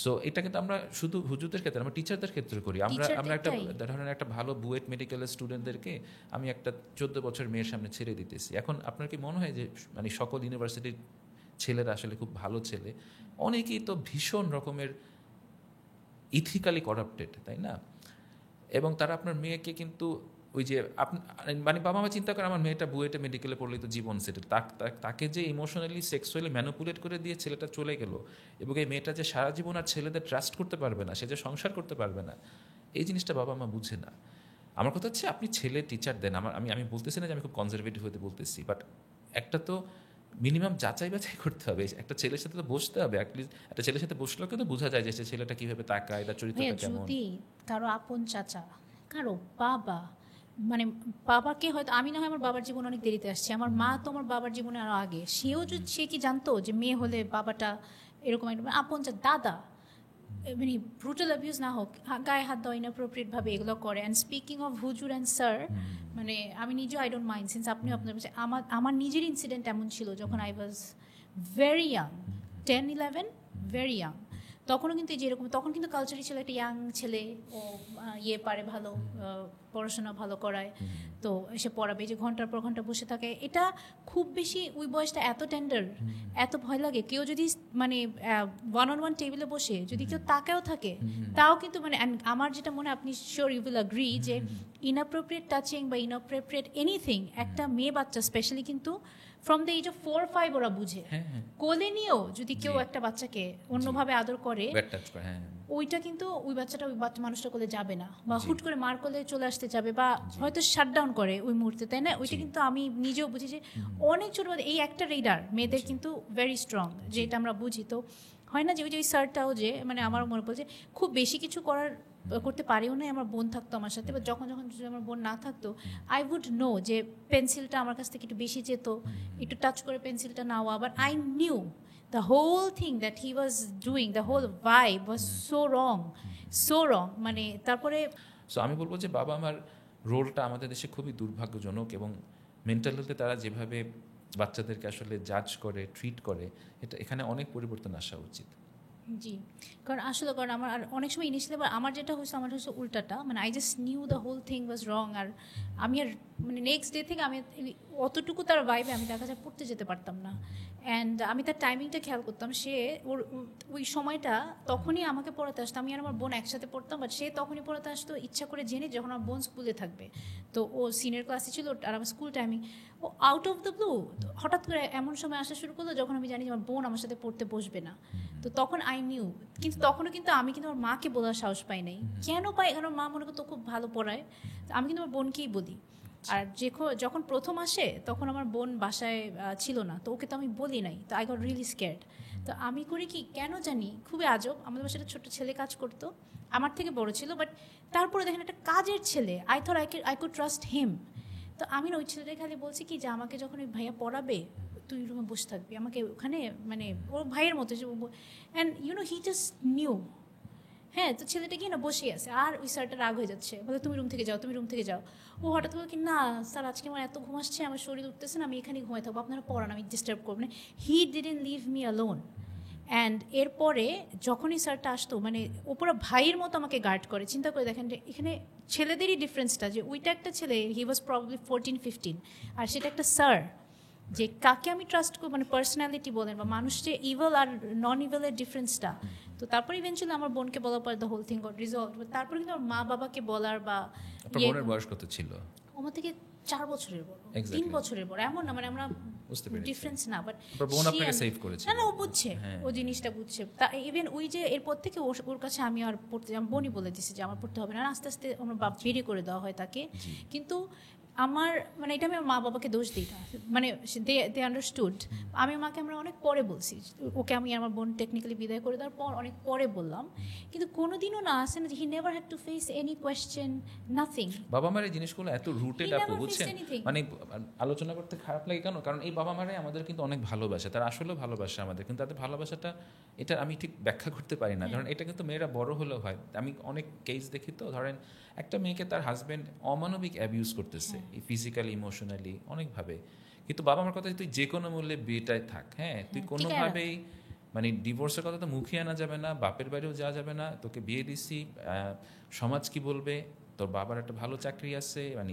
সো এটা কিন্তু আমরা শুধু হুজুরদের ক্ষেত্রে, আমরা টিচারদের ক্ষেত্রে করি। আমরা একটা ধরনের একটা ভালো বুয়েট মেডিকেলের স্টুডেন্টদেরকে আমি একটা 14 বছর মেয়ের সামনে ছেড়ে দিতেছি। এখন আপনার কি মনে হয় যে মানে সকল ইউনিভার্সিটির ছেলেরা আসলে খুব ভালো ছেলে? অনেকেই তো ভীষণ রকমের ইথিক্যালি করাপ্টেড, তাই না? এবং তারা আপনার মেয়েকে কিন্তু ওই যে মানে বাবা মা চিন্তা করে আমার মেয়েটা বুয়েটে মেডিকেলে পড়লেই তো জীবন সেটেল, তাকে যে ইমোশনালি সেক্সুয়ালি ম্যানিপুলেট করে দিয়ে ছেলেটা চলে গেল, এবং এই মেয়েটা যে সারা জীবন আর ছেলেদের ট্রাস্ট করতে পারবে না, সে যে সংসার করতে পারবে না, এই জিনিসটা বাবা মা বুঝে না। আমার কথা হচ্ছে আপনি ছেলে টিচার দেন, আমি বলতেছি না যে আমি খুব কনজারভেটিভ হতে বলতেছি, বাট একটা তো মিনিমাম যাচাই বাছাই করতে হবে। একটা ছেলের সাথে তো বসতে হবে, অ্যাটলিস্ট একটা ছেলের সাথে বসলেও কিন্তু বোঝা যায় যে সে ছেলেটা কীভাবে তাকায়, তার চরিত্রটা কেমন। যদি কারো আপন চাচা, কারো বাবা, মানে বাবাকে হয়তো, আমি না হয় আমার বাবার জীবনে অনেক দেরিতে আসছি, আমার মা তো আমার বাবার জীবনে আরো আগে, সে কি জানতো যে মেয়ে হলে বাবাটা এরকম একটা আপন দাদা মানে ব্রুটাল অ্যাবিউজ না হোক, গায়ে হাত দেওয়া ইনঅ্যাপ্রোপ্রিয়েট ভাবে এগুলো করে। অ্যান্ড স্পিকিং অফ হুজুর অ্যান্ড স্যার, মানে আমি নিজেও আই ডোন্ট মাইন্ড, সিন্স আপনিও আপনার আমার নিজের ইনসিডেন্ট এমন ছিল যখন I was very young, 10-11, very young. তখনও কিন্তু যেরকম, তখন কিন্তু কালচারই ছিল একটা ইয়াং ছেলে, ও পারে ভালো, পড়াশোনা ভালো করায়, তো এসে পড়াবে, যে ঘন্টার পর ঘন্টা বসে থাকে, এটা খুব বেশি ওই বয়সটা এত টেন্ডার, এত ভয় লাগে। কেউ যদি মানে 1-on-1 টেবিলে বসে যদি কেউ তাকেও থাকে, তাও কিন্তু মানে আমার যেটা মনে হয়, আপনি শিওর ইউ উইল অ্যাগ্রি, যে ইনঅ্যাপ্রোপ্রিয়েট টাচিং বা ইনঅ্যাপ্রোপ্রিয়েট এনিথিং একটা মেয়ে বাচ্চা স্পেশালি কিন্তু ফ্রম দ্য এজ অফ 4-5 ওরা বুঝে। কোলে নিয়েও যদি কেউ একটা বাচ্চাকে অন্যভাবে আদর করে, ওইটা কিন্তু ওই বাচ্চাটা ওই মানুষটা কোলে যাবে না, বা হুট করে মার কোলে চলে আসতে যাবে, বা হয়তো শাটডাউন করে ওই মুহূর্তে, তাই না? ওইটা কিন্তু আমি নিজেও বুঝি যে অনেক ছোট এই একটা রেডার মেয়েদের কিন্তু ভেরি স্ট্রং, যেটা আমরা বুঝি। তো হয় না যে ওই স্যারটাও যে মানে আমার মনে পড়ছে খুব বেশি কিছু করতে পারিও না, আমার বোন থাকতো আমার সাথে, বা যখন যদি আমার বোন না থাকতো, আই উড নো যে পেন্সিলটা আমার কাছ থেকে একটু বেশি যেত, একটু টাচ করে পেন্সিলটা নেওয়া, but I knew the whole thing that he was doing, the whole vibe was so wrong মানে তারপরে। সো আমি বলবো যে বাবা আমার রোলটা আমাদের দেশে খুবই দুর্ভাগ্যজনক, এবং মেন্টাল হেলথে তারা যেভাবে বাচ্চাদেরকে আসলে জাজ করে, ট্রিট করে, এখানে অনেক পরিবর্তন আসা উচিত। জি, কারণ আমার আর অনেক সময় ইনিশিয়ালি আমার যেটা হয়েছে, আমার হচ্ছে উল্টাটা, মানে I just knew the whole thing was wrong, আর আমি আর মানে নেক্সট ডে থেকে আমি অতটুকু তার ভাইবে আমি তার কাছে পড়তে যেতে পারতাম না। অ্যান্ড আমি তার টাইমিংটা খেয়াল করতাম, সে ওই সময়টা তখনই আমাকে পড়াতে আসতো, আমি আর আমার বোন একসাথে পড়তাম, বাট সে তখনই পড়াতে আসতো ইচ্ছা করে জেনে যখন আমার বোন স্কুলে থাকবে। তো ও সিনিয়র ক্লাসে ছিল আর আমার স্কুল টাইমিং, ও আউট অফ দ্য ব্লু হঠাৎ করে এমন সময় আসা শুরু করলো যখন আমি জানি যে আমার বোন আমার সাথে পড়তে বসবে না। তো তখন আই নিউ, কিন্তু তখনও কিন্তু আমি কিন্তু আমার মাকে বলার সাহস পাই নাই। কেন পাই? কারণ মা মনে করতো খুব ভালো পড়ায়, আমি কিন্তু আমার বোনকেই বলি। আর যখন প্রথম আসে তখন আমার বোন বাসায় ছিল না, তো ওকে তো আমি বলি নাই, তো আই গট রিয়েলি স্ক্যার্ড। তো আমি করি কি, কেন জানি খুবই আজব, আমাদের বাসায় একটা ছোট্ট ছেলে কাজ করতো, আমার থেকে বড় ছিল, বাট তারপরে দেখেন একটা কাজের ছেলে, I thought I could trust him. তো আমি না ওই ছেলেটাই খালি বলছি কি যে আমাকে যখন ওই ভাইয়া পড়াবে তুই রুমে বসে থাকবি, আমাকে ওখানে মানে ওর ভাইয়ের মতো, অ্যান্ড হি জাস্ট নিউ। হ্যাঁ, তো ছেলেটা কি না বসে আছে, আর ওই স্যারটা রাগ হয়ে যাচ্ছে, বলে তুমি রুম থেকে যাও। ও হঠাৎ করে কি, না স্যার আজকে আমার এত ঘুম আসছে, আমার শরীর উঠতেছে না, আমি এখানে ঘুমাই থাকবো, আপনারা পড়ান, আমি ডিস্টার্ব করবো না। He didn't leave me alone. And এরপরে যখনই স্যারটা আসতো, মানে ও পুরো ভাইয়ের মতো আমাকে গার্ড করে। চিন্তা করে দেখেন যে এখানে ছেলেদেরই ডিফারেন্সটা, যে ওইটা একটা ছেলে, হি ওয়াজ প্রবাবলি 14-15, আর সেটা একটা স্যার, যে কাকে আমি ট্রাস্ট করবো, মানে পার্সোনালিটি বলেন বা মানুষ যে ইভেল আর নন ইভেলের ডিফারেন্সটা, তো তারপর ইভেনচুয়ালি আমার বোনকে বলার পর the whole thing got resolve. তারপর কিন্তু আমার মা বাবাকে বলার বা আপনার বোনের বয়স কত ছিল? আমার থেকে 4 বছরের বড়, Exactly. 3 বছরের বড়, এমন না মানে আমরা বুঝতে পেরেছি। ডিফারেন্স না, বাট আপনার বোন আপনাকে সেভ করেছে। না না, ও বুঝছে, ও জিনিসটা বুঝছে। তা ইভেন ওই যে এরপর থেকে ওর কাছে আমি আর পড়তে, আমার বোনই বলে দিছে যে আমার পড়তে হবে না, আস্তে আস্তে আমার বাপ বেরিয়ে করে দেওয়া হয় তাকে। কিন্তু আমার মানে এটা আমি আমার মা বাবাকে দোষ দিই না, মানে দে আন্ডারস্টুড। আমি মাকে আমরা অনেক পরে বলছি, ওকে আমি আমার বোন টেকনিক্যালি বিদায় করে দেওয়ার পর অনেক পরে বললাম, কিন্তু কোনোদিনও না আসে না যে he never had to face any question, nothing. বাবা মার এই জিনিসগুলো এত রুটেড আপু, বুঝছেন? মানে আলোচনা করতে খারাপ লাগে কেন, কারণ এই বাবা মারাই আমাদের কিন্তু অনেক ভালোবাসে, তারা আসলেও ভালোবাসে আমাদের, কিন্তু তাদের ভালোবাসাটা এটা আমি ঠিক ব্যাখ্যা করতে পারি না, কারণ এটা কিন্তু মেয়েরা বড় হলেও হয়। আমি অনেক কেস দেখি, তো ধরেন একটা মেয়েকে তার হাজবেন্ড অমানবিক অ্যাবিউজ করতেছে, ফিজিক্যালি ইমোশনালি অনেকভাবে, কিন্তু বাবা মার কথা তুই যে কোনো মূল্যে বিয়েটায় থাক, হ্যাঁ তুই কোনোভাবেই মানে ডিভোর্সের কথা তো মুখে আনা যাবে না, বাপের বাড়িও যাওয়া যাবে না, তোকে বিয়ে দিছি, সমাজ কি বলবে, তোর বাবার একটা ভালো চাকরি আছে, মানে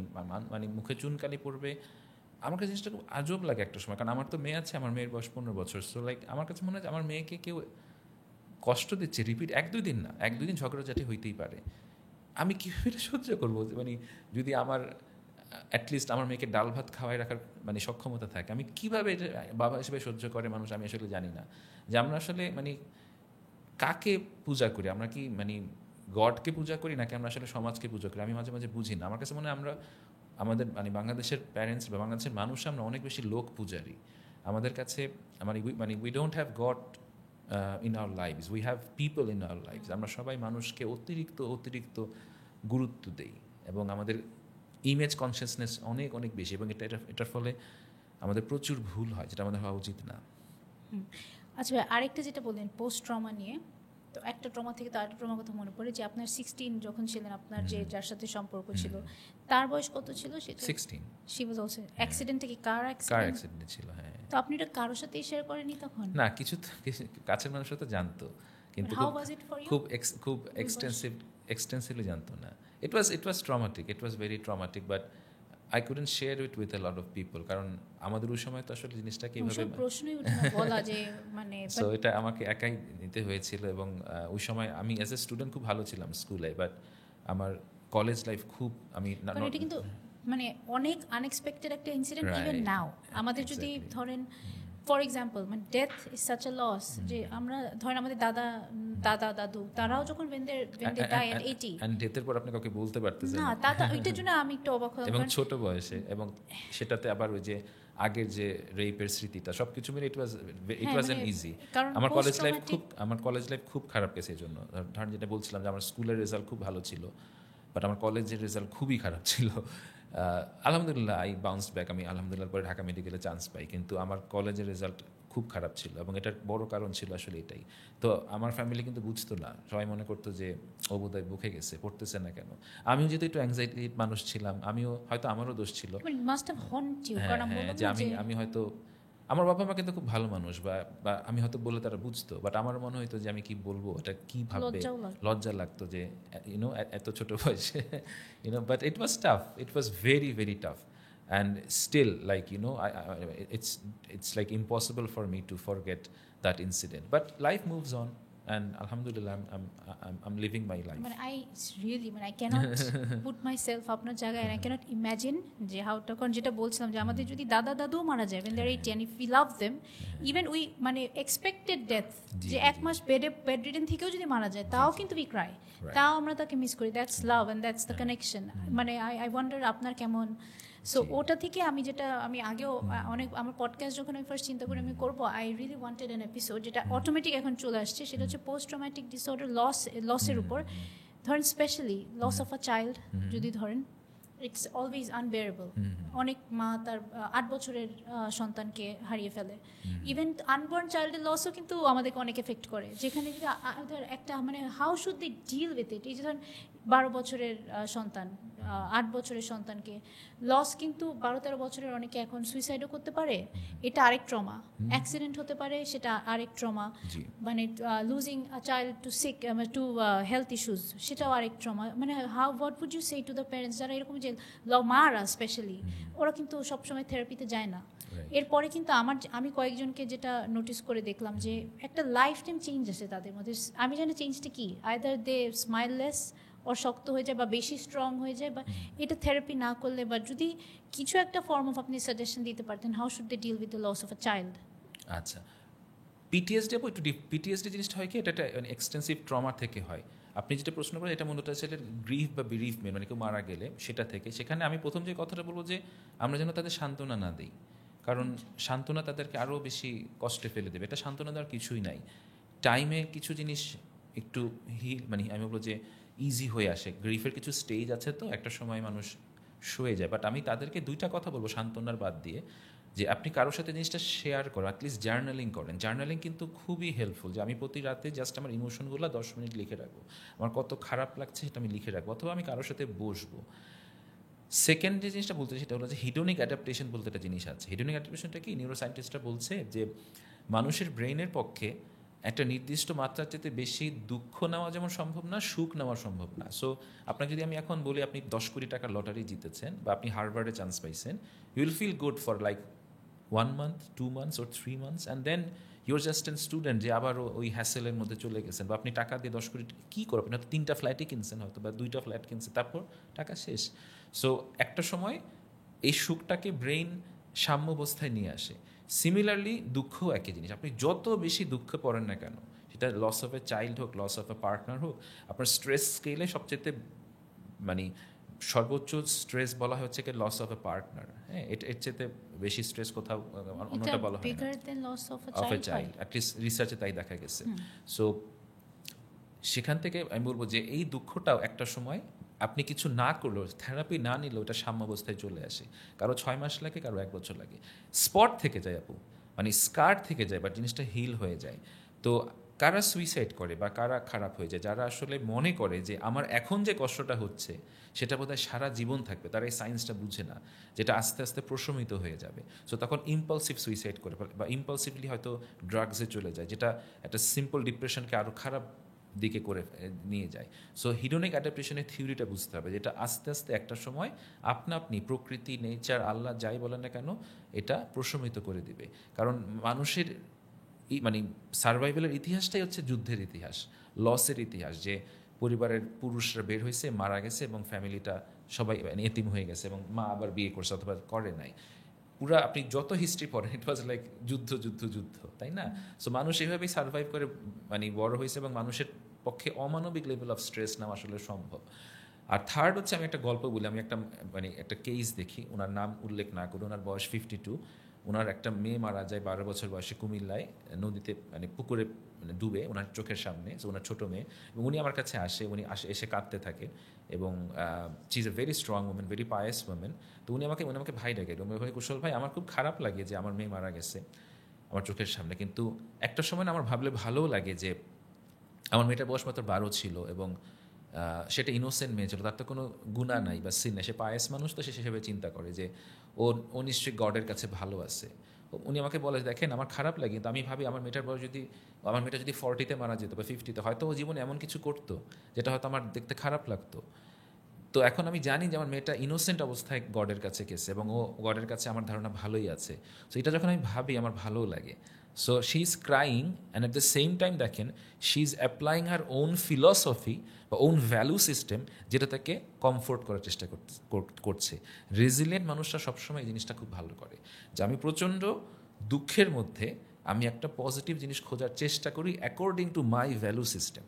মানে মুখে চুনকালি পড়বে। আমার কাছে জিনিসটা খুব আজব লাগে একটা সময়, কারণ আমার তো মেয়ে আছে, আমার মেয়ের বয়স 15 বছর। সো লাইক আমার কাছে মনে হয় আমার মেয়েকে কেউ কষ্ট দিচ্ছে রিপিট, 1-2 দিন না, 1-2 দিন ঝগড়াঝাটি হইতেই পারে। আমি কীভাবে এটা সহ্য করবো? মানে যদি আমার অ্যাটলিস্ট আমার মেয়েকে ডাল ভাত খাওয়াই রাখার মানে সক্ষমতা থাকে, আমি কীভাবে এটা বাবা হিসেবে সহ্য করে মানুষ, আমি আসলে জানি না যে আমরা আসলে মানে কাকে পূজা করি, আমরা কি মানে গডকে পূজা করি নাকি আমরা আসলে সমাজকে পূজা করি, আমি মাঝে মাঝে বুঝি না। আমার কাছে মনে হয় আমরা আমাদের মানে বাংলাদেশের প্যারেন্টস বা বাংলাদেশের মানুষ আমরা অনেক বেশি লোক পূজারি। আমাদের কাছে মানে we don't have God in our lives, we have people in our lives. আমরা সবাই মানুষকে অতিরিক্ত গুরুত্ব দেই এবং আমাদের ইমেজ কনসিয়াসনেস অনেক অনেক বেশি, এবং এটার ফলে আমাদের প্রচুর ভুল হয়, যেটা আমাদের হওয়া উচিত না। আচ্ছা ভাই, আরেকটা যেটা বললেন পোস্ট ট্রমা নিয়ে, তো একটা ট্রমা থেকে তো আরেকটা ট্রমার কথা মনে পড়ে যে আপনার 16 যখন ছিলেন, আপনার যে যার সাথে সম্পর্ক ছিল তার বয়স কত ছিল? সেটা 16। শি ওয়াজ অলসো অ্যাক্সিডেন্ট থেকে, কার অ্যাক্সিডেন্ট ছিল, হ্যাঁ। তো আপনি এটা কারোর সাথে শেয়ার করেননি তখন? না, কিছু কাছের মানুষরা তো জানতো, কিন্তু খুব এক্সটেন্সিভলি জানতো না। It was traumatic, it was very traumatic, but I couldn't share it with a lot of people, কারণ আমাদের ওই সময় তো আসলে জিনিসটা কিভাবে প্রশ্নই উঠে না বলা যে মানে সো এটা আমাকে একাই নিতে হয়েছিল। এবং ওই সময় আমি অ্যাজ এ স্টুডেন্ট খুব ভালো ছিলাম স্কুলে, বাট আমার কলেজ লাইফ খুব এটা কিন্তু মানে অনেক আনএক্সপেক্টেড একটা ইনসিডেন্ট। ইভেন নাও আমাদের যদি ধরেন ফর এক্সাম্পল মানে death is such a loss, যে আমরা ধরেন আমাদের দাদু তারাও যখন when they die at 80 and ডেথের পর আপনি কাউকে বলতে পারতেছেন না, ওইটার জন্য আমি একটু অবাক হলাম, এবং ছোট বয়সে, এবং সেটাতে আবার ওই যে আগের যে রেপের স্মৃতিটা সবকিছু মিলে ইট ওয়াজ এন ইজি। আমার কলেজ লাইফ খুব খারাপ গেছে এই জন্য। ধরেন যেটা বলছিলাম যে আমার স্কুলের রেজাল্ট খুব ভালো ছিল, বাট আমার কলেজের রেজাল্ট খুবই খারাপ ছিল। আলহামদুলিল্লাহ আই বাউন্স ব্যাক, আমি আলহামদুলিল্লাহ পরে ঢাকা মেডিকেলে চান্স পাই, কিন্তু আমার কলেজের রেজাল্ট খুব খারাপ ছিল, এবং এটার বড় কারণ ছিল আসলে এটাই। তো আমার ফ্যামিলি কিন্তু বুঝতো না, সবাই মনে করতো যে ও বোধহয় বুকে গেছে, পড়তেছে না কেন। আমিও যেহেতু একটু অ্যাংজাইটির মানুষ ছিলাম, হয়তো আমারও দোষ ছিল, যে আমি হয়তো আমার বাবা মা কিন্তু খুব ভালো মানুষ, বা আমি হয়তো বলে তারা বুঝতো, বাট আমার মনে হইতো যে আমি কি বলবো, এটা কি ভাববে, লজ্জা লাগতো যে এত ছোট বয়সে, but it was tough, it was very very tough, and still like it's like impossible for me to forget that incident, but life moves on and alhamdulillah I'm living my life. I cannot put myself আপনার জায়গায়, and I cannot imagine যে how to, কারণ যেটা বলছিলাম যে আমাদের যদি দাদু মারা যায় when they're 80 and if we love them, even we মানে expected death, যে এক মাস bedridden থেকেও যদি মারা যায় তাও কিন্তু we cry, তাও আমরা তাকে মিস করি। that's love and that's the connection. মানে I wonder আপনার কেমন। সো ওটা থেকে আমি আগেও অনেক আমার পডকাস্ট যখন আমি ফার্স্ট চিন্তা করি আমি করবো, I really wanted an episode যেটা অটোমেটিক এখন চলে আসছে, সেটা হচ্ছে পোস্ট ট্রমাটিক ডিসঅর্ডার, লসের উপর। ধরেন specially loss of a child যদি ধরেন, ইটস অলওয়েজ আনবেয়ারেবল। অনেক মা তার 8 বছরের সন্তানকে হারিয়ে ফেলে। ইভেন আনবর্ন চাইল্ডের লসও কিন্তু আমাদেরকে অনেক এফেক্ট করে, যেখানে যদি একটা মানে how should they deal with it. এই যে ধরেন 12 বছরের সন্তান, 8 বছরের সন্তানকে লস, কিন্তু 12-13 বছরের অনেকে এখন সুইসাইডও করতে পারে, এটা আরেক ট্রমা। অ্যাক্সিডেন্ট হতে পারে, সেটা আরেক ট্রমা। মানে losing a child to health issues, সেটাও আরেক ট্রমা। মানে what would you say to the parents যারা এরকম যে মারা স্পেশালি ওরা কিন্তু সবসময় থেরাপিতে যায় না। এরপরে কিন্তু আমি কয়েকজনকে যেটা নোটিস করে দেখলাম যে একটা লাইফ টাইম চেঞ্জ আছে তাদের মধ্যে। আমি জানি চেঞ্জটা কি, আইদার দে স্মাইললেস ওর শক্ত হয়ে যায় বা বেশি স্ট্রং হয়ে যায়, বা এটা থেরাপি না করলে বা যদি কিছু একটা ফর্ম অফ আপনি সাজেশন দিতে পারতেন, how should they deal with the loss of a child? আচ্ছা, পিটিএসডি একটু পিটিএসডি জিনিসটা হয় কি, এটা একটা এক্সটেন্সিভ ট্রমা থেকে হয়। আপনি যেটা প্রশ্ন করেন এটা মূলত হচ্ছে গ্রিফ বা বিরিফমেন্ট, মানে কেউ মারা গেলে সেটা থেকে। সেখানে আমি প্রথম যে কথাটা বলবো যে আমরা যেন তাদের সান্ত্বনা না দিই, কারণ সান্ত্বনা তাদেরকে আরও বেশি কষ্টে ফেলে দেবে। এটা সান্ত্বনা দেওয়ার কিছুই নাই। টাইমে কিছু জিনিস একটু মানে আমি বলবো যে ইজি হয়ে আসে। গ্রিফের কিছু স্টেজ আছে, তো একটা সময় মানুষ শুয়ে যায়। বাট আমি তাদেরকে দুইটা কথা বলবো সান্ত্বনার বাদ দিয়ে, যে আপনি কারোর সাথে জিনিসটা শেয়ার করো, অ্যাটলিস্ট জার্নালিং করেন। জার্নালিং কিন্তু খুবই হেল্পফুল, যে আমি প্রতি রাতে জাস্ট আমার ইমোশনগুলো 10 মিনিট লিখে রাখবো, আমার কত খারাপ লাগছে সেটা আমি লিখে রাখবো, অথবা আমি কারোর সাথে বসবো। সেকেন্ড যে জিনিসটা বলতে সেটা হলো যে হিডোনিক অ্যাডাপ্টেশন বলতে একটা জিনিস আছে। হিডোনিক অ্যাডাপ্টেশনটা কি, নিউরোসায়েন্টিস্টরা বলছে যে মানুষের ব্রেইনের পক্ষে একটা নির্দিষ্ট মাত্রার চাইতে বেশি দুঃখ নেওয়া যেমন সম্ভব না, সুখ নেওয়া সম্ভব না। সো আপনাকে যদি আমি এখন বলি আপনি 10 কোটি টাকার লটারি জিতেছেন বা আপনি হার্ভার্ডে চান্স পাইছেন, you will feel good for like 1 month, 2 months or 3 months, and then you're just a student যে আবার ওই হ্যাসেলের মধ্যে চলে গেছেন। বা আপনি টাকা দিয়ে 10 কোটি কী করবেন, হয়তো 3টা ফ্ল্যাটই কিনছেন, হয়তো বা 2টা ফ্ল্যাট কিনছেন, তারপর টাকা শেষ। সো একটা সময় এই সুখটাকে ব্রেইন সাম্য অবস্থায় নিয়ে আসে। সিমিলারলি দুঃখও একই জিনিস। আপনি যত বেশি দুঃখে পড়েন না কেন, সেটা লস অফ এ চাইল্ড হোক, লস অফ এ পার্টনার হোক, আপনার স্ট্রেস স্কেলে সবচেয়ে মানে সর্বোচ্চ স্ট্রেস বলা হচ্ছে কি লস অফ এ পার্টনার। হ্যাঁ, এর চেয়ে বেশি স্ট্রেস কোথাও অন্যটা বলা হয় না, অফ এ চাইল্ড, অ্যাটলিস্ট রিসার্চে তাই দেখা গেছে। সো সেখান থেকে আমি বলবো যে এই দুঃখটাও একটা সময় আপনি কিছু না করলেও, থেরাপি না নিলেও এটা সাম্যাবস্থায় চলে আসে। কারো 6 মাস লাগে, কারো 1 বছর লাগে। স্পট থেকে যায় আপু, মানে স্কার থেকে যায়, বাট জিনিসটা হিল হয়ে যায়। তো কারা সুইসাইড করে বা কারা খারাপ হয়ে যায়, যারা আসলে মনে করে যে আমার এখন যে কষ্টটা হচ্ছে সেটা বোধহয় সারা জীবন থাকবে, তারা এই সায়েন্সটা বুঝে না, যেটা আস্তে আস্তে প্রশমিত হয়ে যাবে। সো তখন ইম্পালসিভ সুইসাইড করে বা ইম্পালসিভলি হয়তো ড্রাগসে চলে যায়, যেটা একটা সিম্পল ডিপ্রেশনকে আরও খারাপ দিকে করে নিয়ে যায়। সো হিডোনিক অ্যাডাপ্টেশনের থিওরিটা বুঝতে হবে, যেটা আস্তে আস্তে একটা সময় আপনি প্রকৃতি, নেচার, আল্লাহ যাই বলেন না কেন, এটা প্রশমিত করে দিবে। কারণ মানুষের মানে সার্ভাইভালের ইতিহাসটাই হচ্ছে যুদ্ধের ইতিহাস, লসের ইতিহাস, যে পরিবারের পুরুষরা বের হয়েছে, মারা গেছে, এবং ফ্যামিলিটা সবাই এতিম হয়ে গেছে, এবং মা আবার বিয়ে করছে অথবা করে নাই। পুরা আপনি যত হিস্ট্রি পড়েন, ইট ওয়াজ লাইক যুদ্ধ যুদ্ধ যুদ্ধ, তাই না? সো মানুষ এভাবেই সার্ভাইভ করে মানে বড় হয়েছে, এবং মানুষের পক্ষে অমানবিক লেভেল অফ স্ট্রেস নেওয়া আসলে সম্ভব। আর থার্ড হচ্ছে, আমি একটা গল্প বলি, আমি একটা কেস দেখি, ওনার নাম উল্লেখ না করে, ওনার বয়স 52, ওনার একটা মেয়ে মারা যায় 12 বছর বয়সে কুমিল্লায় নদীতে, মানে পুকুরে ডুবে ওনার চোখের সামনে। সো ওনার ছোটো মেয়ে, এবং উনি আমার কাছে আসে, এসে কাঁদতে থাকে, এবং she is a very strong women, very pious women. তো উনি আমাকে ভাই ডাকে, ভাই কুশল ভাই, আমার খুব খারাপ লাগে যে আমার মেয়ে মারা গেছে আমার চোখের সামনে, কিন্তু একটা সময় আমার ভাবলে ভালোও লাগে যে আমার মেয়েটার বয়স মাত্র 12 ছিল, এবং সেটা ইনোসেন্ট মেয়ে ছিল, তার তো কোনো গুণা নাই বা সিন নাই, সে পায়েস মানুষ, তো সে সেভাবে চিন্তা করে যে ও নিশ্চয়ই গডের কাছে ভালো আছে। উনি আমাকে বলে, দেখেন আমার খারাপ লাগে, কিন্তু আমি ভাবি আমার মেয়েটা যদি 40-তে মারা যেত বা 50-তে, হয়তো ও জীবনে এমন কিছু করতো যেটা হয়তো আমার দেখতে খারাপ লাগতো। তো এখন আমি জানি যে আমার মেয়েটা ইনোসেন্ট অবস্থায় গডের কাছে গেছে, এবং ও গডের কাছে আমার ধারণা ভালোই আছে। সো এটা যখন আমি ভাবি আমার ভালোও লাগে। So she is crying, and at the same time দেখেন she is applying her own philosophy বা ওন ভ্যালু সিস্টেম, যেটা তাকে কমফোর্ট করার চেষ্টা করছে। রেজিলিয়েন্ট মানুষরা সবসময় এই জিনিসটা খুব ভালো করে, যে আমি প্রচণ্ড দুঃখের মধ্যে আমি একটা পজিটিভ জিনিস খোঁজার চেষ্টা করি according to my value system.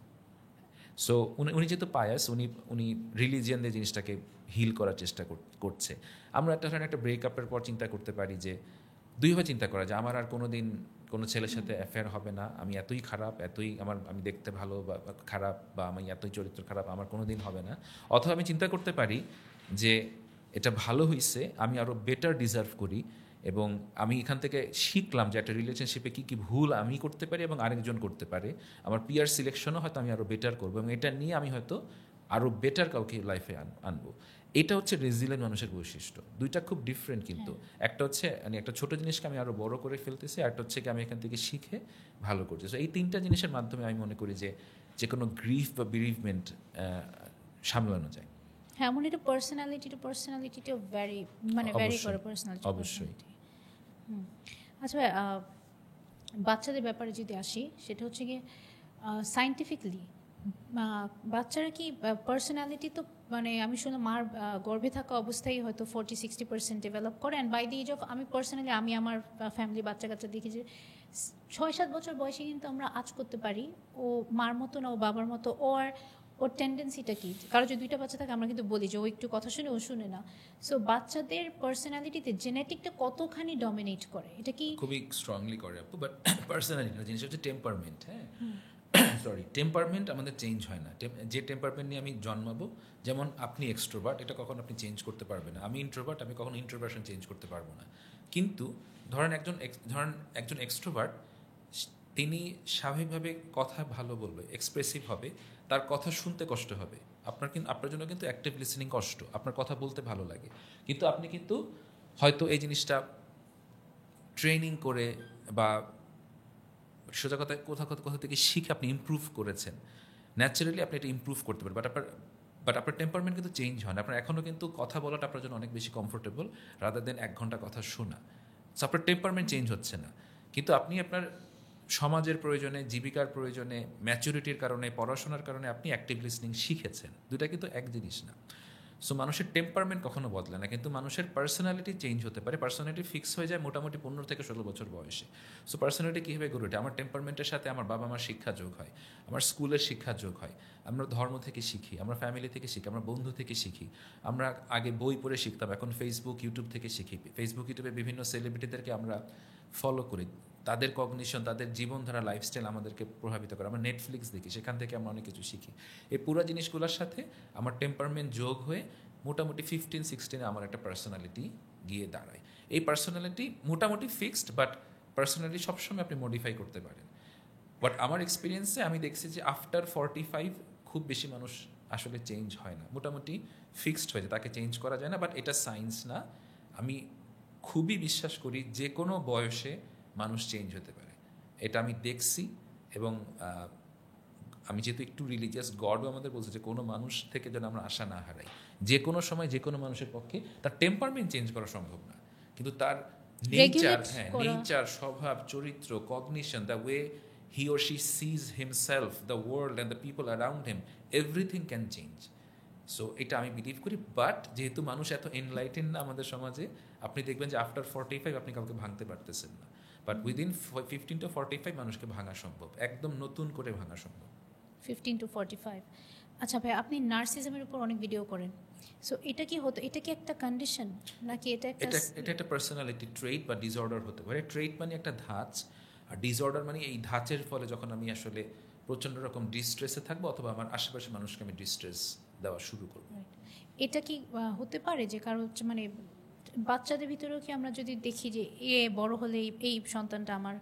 So উনি যেহেতু পায়াস, উনি রিলিজিয়ান দিয়ে জিনিসটাকে হিল করার চেষ্টা করছে। আমরা একটা ব্রেকআপের পর চিন্তা করতে পারি যে, দুইভাবে চিন্তা করা যে আমার আর কোনো ছেলের সাথে অ্যাফেয়ার হবে না, আমি এতই খারাপ, আমি দেখতে ভালো বা খারাপ, বা আমি এতই চরিত্র খারাপ, আমার কোনো দিন হবে না। অথবা আমি চিন্তা করতে পারি যে এটা ভালো হয়েছে, আমি আরও বেটার ডিজার্ভ করি, এবং আমি এখান থেকে শিখলাম যে একটা রিলেশনশিপে কী কী ভুল আমি করতে পারি এবং আরেকজন করতে পারে। আমার পিয়ার সিলেকশনও হয়তো আমি আরও বেটার করবো, এবং এটা নিয়ে আমি হয়তো আরও বেটার কাউকে লাইফে আনবো। এটা হচ্ছে রেজিলিয়েন্ট মানুষের বৈশিষ্ট্য। দুইটা খুব ডিফারেন্ট, কিন্তু একটা হচ্ছে মানে একটা ছোটো জিনিসকে আমি আরও বড় করে ফেলতেছি, আর একটা হচ্ছে কি আমি এখান থেকে শিখে ভালো করছি। সো এই 3টা জিনিসের মাধ্যমে আমি মনে করি যে কোনো গ্রিফ বা বিরিভমেন্ট সামলানো যায়। হ্যাঁ, এমন এটা পার্সোনালিটিটাও ভ্যারি মানে ভ্যারি করে পার্সোনালিটি। অবশ্যই। আচ্ছা ভাই, বাচ্চাদের ব্যাপারে যদি আসি, সেটা হচ্ছে গিয়ে সায়েন্টিফিকলি বাচ্চারা কি পার্সোনালিটি তো মানে আমি শুনলাম মার গর্ভে থাকা অবস্থায় হয়তো 40-60% ডেভেলপ করে, and by the age of আমি পার্সোনালি আমি আমার ফ্যামিলি বাচ্চা কাচ্চা দেখি যে 6-7 বছর বয়সে কিন্তু আমরা আজ করতে পারি ও মার মতো না ও বাবার মতো। ওর টেন্ডেন্সিটা কি, কারো যদি 2টা বাচ্চা থাকে আমরা কিন্তু বলি যে ও একটু কথা শুনে ও শুনে না। সো বাচ্চাদের পার্সোনালিটিতে জেনেটিকটা কতখানি ডমিনেট করে, এটা কি? খুবই স্ট্রংলি করে আপু, বাট পার্সোনালিটি জিনিস হচ্ছে টেম্পারমেন্ট। হ্যাঁ, সরি, টেম্পারমেন্ট আমাদের চেঞ্জ হয় না। যে টেম্পারমেন্ট নিয়ে আমি জন্মাবো, যেমন আপনি এক্সট্রোভার্ট, এটা কখনো আপনি চেঞ্জ করতে পারবেন না। আমি ইন্ট্রোভার্ট, আমি কখনো ইন্ট্রোভার্সন চেঞ্জ করতে পারবো না। কিন্তু ধরেন একজন এক্সট্রোভার্ট, তিনি স্বাভাবিকভাবে কথা ভালো বলবে, এক্সপ্রেসিভ হবে, তার কথা শুনতে কষ্ট হবে। আপনার জন্য কিন্তু অ্যাক্টিভ লিসেনিং কষ্ট, আপনার কথা বলতে ভালো লাগে, কিন্তু আপনি কিন্তু হয়তো এই জিনিসটা ট্রেনিং করে বা সোজা কথা কোথা থেকে শিখে আপনি ইমপ্রুভ করেছেন, ন্যাচারালি আপনি এটা ইমপ্রুভ করতে পারেন। বাট আপনার টেম্পারমেন্ট কিন্তু চেঞ্জ হয় না। আপনার এখনও কিন্তু কথা বলাটা আপনার জন্য অনেক বেশি কমফোর্টেবল রাদার দেন 1 ঘন্টা কথা শোনা। সো আপনার টেম্পারমেন্ট চেঞ্জ হচ্ছে না, কিন্তু আপনি আপনার সমাজের প্রয়োজনে, জীবিকার প্রয়োজনে, ম্যাচুরিটির কারণে, পড়াশোনার কারণে আপনি অ্যাক্টিভ লিসনিং শিখেছেন। দুটা কিন্তু এক জিনিস না। সো মানুষের টেম্পারমেন্ট কখনো বদলে না, কিন্তু মানুষের পার্সোনালিটি চেঞ্জ হতে পারে। পার্সোনালিটি ফিক্স হয়ে যায় মোটামুটি 15 থেকে 16 বছর বয়সে। সো পার্সোনালিটি কীভাবে গড়ে ওঠে? আমার টেম্পারমেন্টের সাথে আমার বাবা মার শিক্ষা যোগ হয়, আমার স্কুলের শিক্ষা যোগ হয়, আমরা ধর্ম থেকে শিখি, আমরা ফ্যামিলি থেকে শিখি, আমরা বন্ধু থেকে শিখি, আমরা আগে বই পড়ে শিখতাম, এখন ফেসবুক ইউটিউব থেকে শিখি। ফেসবুক ইউটিউবে বিভিন্ন সেলিব্রিটিদেরকে আমরা ফলো করি, তাদের কগনিশন, তাদের জীবনধারা, লাইফস্টাইল আমাদেরকে প্রভাবিত করে। আমরা নেটফ্লিক্স দেখি, সেখান থেকে আমরা অনেক কিছু শিখি। এই পুরো জিনিসগুলোর সাথে আমার টেম্পারমেন্ট যোগ হয়ে মোটামুটি 15-16 আমার একটা পার্সোনালিটি গিয়ে দাঁড়ায়। এই পার্সোনালিটি মোটামুটি ফিক্সড, বাট পার্সোনালিটি সবসময় আপনি মডিফাই করতে পারেন। বাট আমার এক্সপিরিয়েন্সে আমি দেখছি যে আফটার 45 খুব বেশি মানুষ আসলে চেঞ্জ হয় না, মোটামুটি ফিক্সড হয়ে যায়, তাকে চেঞ্জ করা যায় না। বাট এটা সায়েন্স না, আমি খুবই বিশ্বাস করি যে কোনো বয়সে মানুষ চেঞ্জ হতে পারে। এটা আমি দেখছি, এবং আমি যেহেতু একটু রিলিজিয়াস, গডও আমাদের বলছে যে কোনো মানুষ থেকে যেন আমরা আশা না হারাই। যে কোনো সময় যে কোনো মানুষের পক্ষে তার টেম্পারমেন্ট চেঞ্জ করা সম্ভব না, কিন্তু তার নেচার, স্বভাব, চরিত্র, cognition, the way he or she sees himself, the world and the people around him, everything can change. So এটা আমি বিলিভ করি। বাট যেহেতু মানুষ এত এনলাইটেন না আমাদের সমাজে, আপনি দেখবেন যে আফটার 45 আপনি কাউকে ভাঙতে পারতেছেন না, বাট উইদিন 15 to 45 মানুষকে ভাঙা সম্ভব, একদম নতুন করে ভাঙা সম্ভব। 15 to 45। আচ্ছা ভাই, আপনি নার্সিজমের উপর অনেক ভিডিও করেন, সো এটা কি একটা কন্ডিশন নাকি এটা একটা পার্সোনালিটি ট্রেট বা ডিসঅর্ডার হতে পারে। ট্রেট মানে একটা ধাঁচ, আর ডিসঅর্ডার মানে এই ধাঁচের ফলে যখন আমি আসলে প্রচণ্ড রকম ডিস্ট্রেসে থাকবো, অথবা আমার আশেপাশে মানুষকে আমি ডিস্ট্রেস দেওয়া শুরু করবো। এটা কি হতে পারে যে কারো মানে বাচ্চাদের ভিতরেও কি আমরা যদি দেখি যে বড় হলে এই সন্তানটা আমার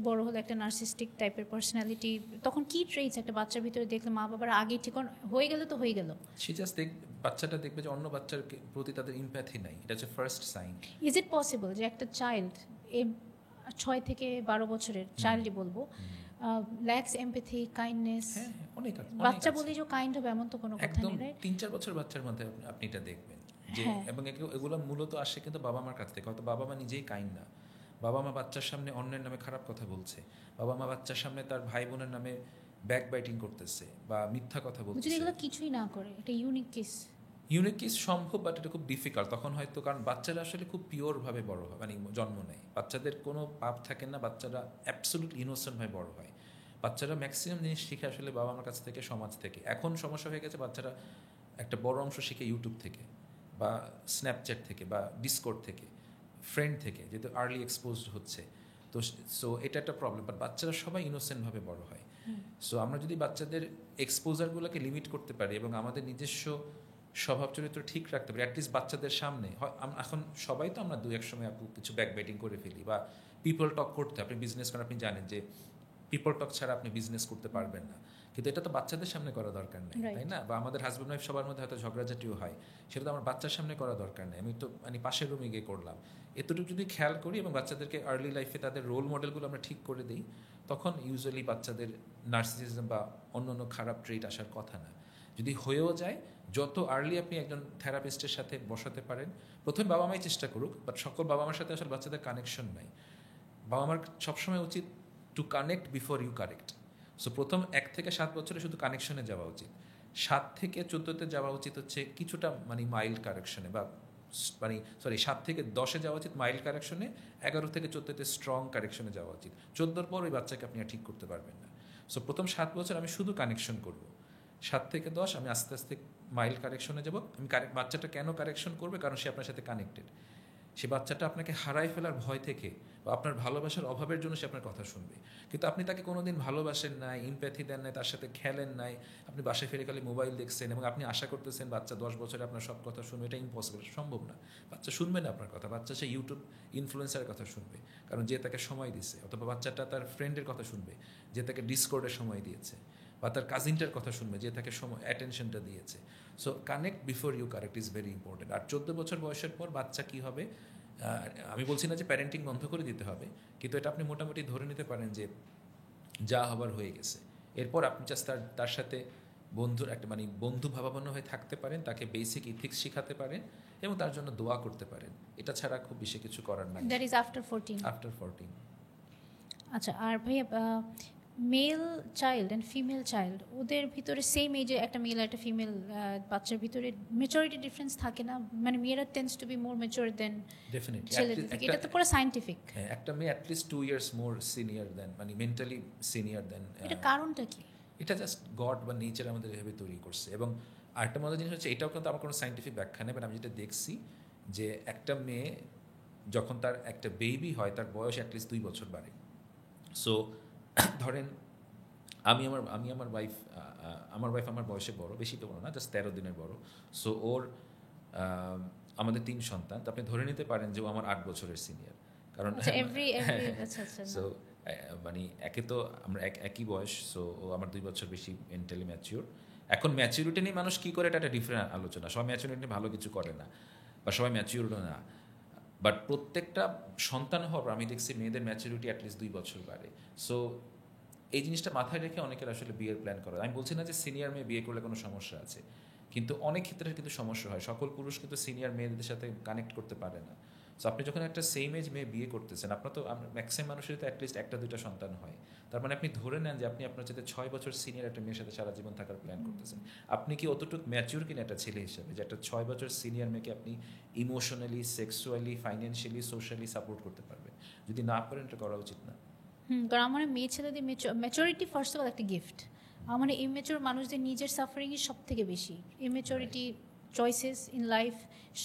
বড় হলে একটা নার্সিস্টিক টাইপের পার্সোনালিটি, তখন কি ট্রেটস একটা বাচ্চার ভিতরে দেখলে মা বাবার আগে ঠিক হয়ে গেল তো হয়ে গেল, সে জাস্ট বাচ্চাটা দেখবে যে অন্য বাচ্চার প্রতি তাদের ইম্প্যাথি নাই, এটা হচ্ছে first sign. Is it possible যে একটা চাইল্ড 6 থেকে 12 বছরের চাইল্ডই বলবো ল্যাক্স এমপ্যাথি, কাইন্ডনেস? অনেক বাচ্চা বলি যে কাইন্ড হবে এমন তো কোনো কথা নেই, রাইট? 3-4 বছর বাচ্চার মধ্যে আপনি এটা দেখবেন যে, এবং এগুলো মূলত আসে কিন্তু বাবা মার কাছ থেকে। হয়তো বাবা মা নিজেই কাইন্ড না, বাবা মা বাচ্চার সামনে অন্যের নামে খারাপ কথা বলছে, বাবা মা বাচ্চার সামনে তার ভাই বোনের নামে ব্যাক বাইটিং করতেছে বা মিথ্যা কথা বলছে। যদি এগুলো কিছুই না করে, এটা ইউনিক কেস সম্ভব, বাট এটা খুব ডিফিকাল্ট তখন হয়তো, কারণ বাচ্চারা আসলে খুব পিওরভাবে বড় হয়, মানে জন্ম নেয়, বাচ্চাদের কোনো পাপ থাকে না, বাচ্চারা অ্যাবসলিউট ইনোসেন্টভাবে বড় হয়। বাচ্চারা ম্যাক্সিমাম জিনিস শিখে আসলে বাবা মার কাছ থেকে, সমাজ থেকে। এখন সমস্যা হয়ে গেছে, বাচ্চারা একটা বড় অংশ শিখে ইউটিউব থেকে বা স্ন্যাপচ্যাট থেকে বা ডিসকর্ড থেকে, ফ্রেন্ড থেকে, যেহেতু আর্লি এক্সপোজড হচ্ছে। তো সো এটা একটা প্রবলেম, বাট বাচ্চারা সবাই ইনোসেন্টভাবে বড় হয়। সো আমরা যদি বাচ্চাদের এক্সপোজারগুলোকে লিমিট করতে পারি এবং আমাদের নিজস্ব স্বভাব চরিত্র ঠিক রাখতে পারি, অ্যাটলিস্ট বাচ্চাদের সামনে। এখন সবাই তো আমরা 2-1 সময় কিছু ব্যাক বাইটিং করে ফেলি, বা পিপল টক করতে, আপনি বিজনেস করেন, আপনি জানেন যে পিপল টক ছাড়া আপনি বিজনেস করতে পারবেন না, কিন্তু এটা তো বাচ্চাদের সামনে করা দরকার নেই, তাই না? বা আমাদের হাজব্যান্ড ওয়াইফ সবার মধ্যে হয়তো ঝগড়াঝাটিও হয়, সেটা তো আমার বাচ্চার সামনে করা দরকার নেই, আমি তো মানে পাশের রুমে গিয়ে করলাম। এতটুকু যদি খেয়াল করি এবং বাচ্চাদেরকে আর্লি লাইফে তাদের রোল মডেলগুলো আমরা ঠিক করে দিই, তখন ইউজুয়ালি বাচ্চাদের নার্সিসিজম বা অন্য খারাপ ট্রেট আসার কথা না। যদি হয়েও যায়, যত আর্লি আপনি একজন থেরাপিস্টের সাথে বসাতে পারেন, প্রথমে বাবা মাই চেষ্টা করুক, বাট সকল বাবা মার সাথে আসলে বাচ্চাদের কানেকশন নাই। বাবা মার সবসময় উচিত to connect before you correct. So প্রথম 1 থেকে 7 বছরে শুধু কানেকশনে যাওয়া উচিত। 7 থেকে 14তে যাওয়া উচিত হচ্ছে কিছুটা মানে মাইল্ড কারেকশনে, বা মানে 7 থেকে 10-এ যাওয়া উচিত মাইল্ড কারেকশনে, 11 থেকে 14তে স্ট্রং কারেকশনে যাওয়া উচিত। 14-র পর ওই বাচ্চাকে আপনি আর ঠিক করতে পারবেন না। সো প্রথম 7 বছর আমি শুধু কানেকশন করব, 7 থেকে 10 আমি আস্তে আস্তে মাইল্ড কারেকশনে যাব। আমি বাচ্চাটা কেন কারেকশন করবে? কারণ সে আপনার সাথে কানেক্টেড। সে বাচ্চাটা আপনাকে হারাই ফেলার ভয় থেকে বা আপনার ভালোবাসার অভাবের জন্য সে আপনার কথা শুনবে। কিন্তু আপনি তাকে কোনোদিন ভালোবাসেন নাই, ইমপ্যাথি দেন নাই, তার সাথে খেলেন নাই, আপনি বাসায় ফিরে খালি মোবাইল দেখছেন এবং আপনি আশা করতেছেন বাচ্চা 10 বছরে আপনার সব কথা শুনবে, এটা ইম্পসিবল, সম্ভব না। বাচ্চা শুনবে না আপনার কথা, বাচ্চা সে ইউটিউব ইনফ্লুয়েন্সারের কথা শুনবে, কারণ যে তাকে সময় দিচ্ছে। অথবা বাচ্চাটা তার ফ্রেন্ডের কথা শুনবে যে তাকে ডিসকর্ডে সময় দিয়েছে, বা তার কাজিনটার কথা শুনবে যে তাকে সময় অ্যাটেনশনটা দিয়েছে। So connect before you correct is very important. আর 14 বছর বয়সের পর বাচ্চা কী হবে, আমি বলছি না যে প্যারেন্টিং বন্ধ করে দিতে হবে, কিন্তু এটা আপনি মোটামুটি ধরে নিতে পারেন যে যা হবার হয়ে গেছে। এরপর আপনি জাস্ট তার সাথে বন্ধুর একটা মানে বন্ধু ভাবাপন্ন হয়ে থাকতে পারেন, তাকে বেসিক ইথিক্স শেখাতে পারেন এবং তার জন্য দোয়া করতে পারেন। এটা ছাড়া খুব বেশি কিছু করার নাই। That is after 14। আফটার 14। আচ্ছা, আর ভাইয়া male child and female child, ওদের ভিতরে সেম এজে একটা মেল আর একটা ফিমেল বাচ্চার ভিতরে মেচুরিটি ডিফারেন্স থাকে না? মানে মেয়েরা tends to be more mature than definitely ছেলেদের থেকে, এটা তো পুরো সায়েন্টিফিক। হ্যাঁ, একটা মেয়ে at least 2 years more senior than, মানে মেন্টালি সিনিয়র দেন। এটা কারণটা কি? এটা জাস্ট গড বা নেচার আমাদের এভাবে তৈরি করছে। এবং আরেকটা মজার জিনিস হচ্ছে, এটাও কিন্তু আমার কোনো সায়েন্টিফিক ব্যাখ্যা নেই, বাট আমি যেটা দেখছি যে একটা মেয়ে যখন তার একটা বেবি হয় তার বয়স অ্যাটলিস্ট 2 বছর বাড়ে। সো ধরেন আমি আমার ওয়াইফ আমার বয়সে বড়, বেশি তো বড় না, জাস্ট 13 দিনের বড়। সো ওর আমাদের 3 সন্তান, তো আপনি ধরে নিতে পারেন যে ও আমার 8 বছরের সিনিয়র। কারণ সো মানে একে তো আমরা একই বয়স, সো ও আমার 2 বছর বেশি মেন্টালি ম্যাচিওর। এখন ম্যাচিউরিটি নিয়ে মানুষ কী করে এটা একটা ডিফারেন্ট আলোচনা। সবাই ম্যাচিউরিটি নিয়ে ভালো কিছু করে না, বা সবাই ম্যাচিউরও না, বাট প্রত্যেকটা সন্তান হওয়ার আমি দেখছি মেয়েদের ম্যাচুরিটি অ্যাটলিস্ট 2 বছর বাড়ে। সো এই জিনিসটা মাথায় রেখে অনেকের আসলে বিয়ের প্ল্যান করে। আমি বলছি না যে সিনিয়র মেয়ে বিয়ে করলে কোনো সমস্যা আছে, কিন্তু অনেক ক্ষেত্রে কিন্তু সমস্যা হয়। সকল পুরুষ কিন্তু সিনিয়র মেয়েদের সাথে কানেক্ট করতে পারে না। সো আপনি যখন একটা সেম এজ মেয়ে বিয়ে করতেছেন, আপনার তো ম্যাক্সিমাম মানুষের তো অ্যাটলিস্ট 1-2টা সন্তান হয়। তার মানে আপনি ধরে নেন যে আপনি আপনার সাথে 6 বছর সিনিয়র একটা মেয়ের সাথে সারা জীবন থাকার প্ল্যান করতেছেন। আপনি কি অতটুকু ম্যাচিউর কিনা একটা ছেলে হিসাবে যে একটা 6 বছর সিনিয়র মেয়েকে আপনি emotionally, sexually, financially, socially support করতে পারবেন? যদি না পারেন, এটা করা উচিত না। কারণ আমার মেয়ে ছেলেদের ম্যাচুরিটি ফার্স্ট অফ অল একটা গিফট। আমার ইমেচুর মানুষদের নিজের সাফারিংই সব থেকে বেশি। ইমেচুরিটি চয়েসেস ইন লাইফ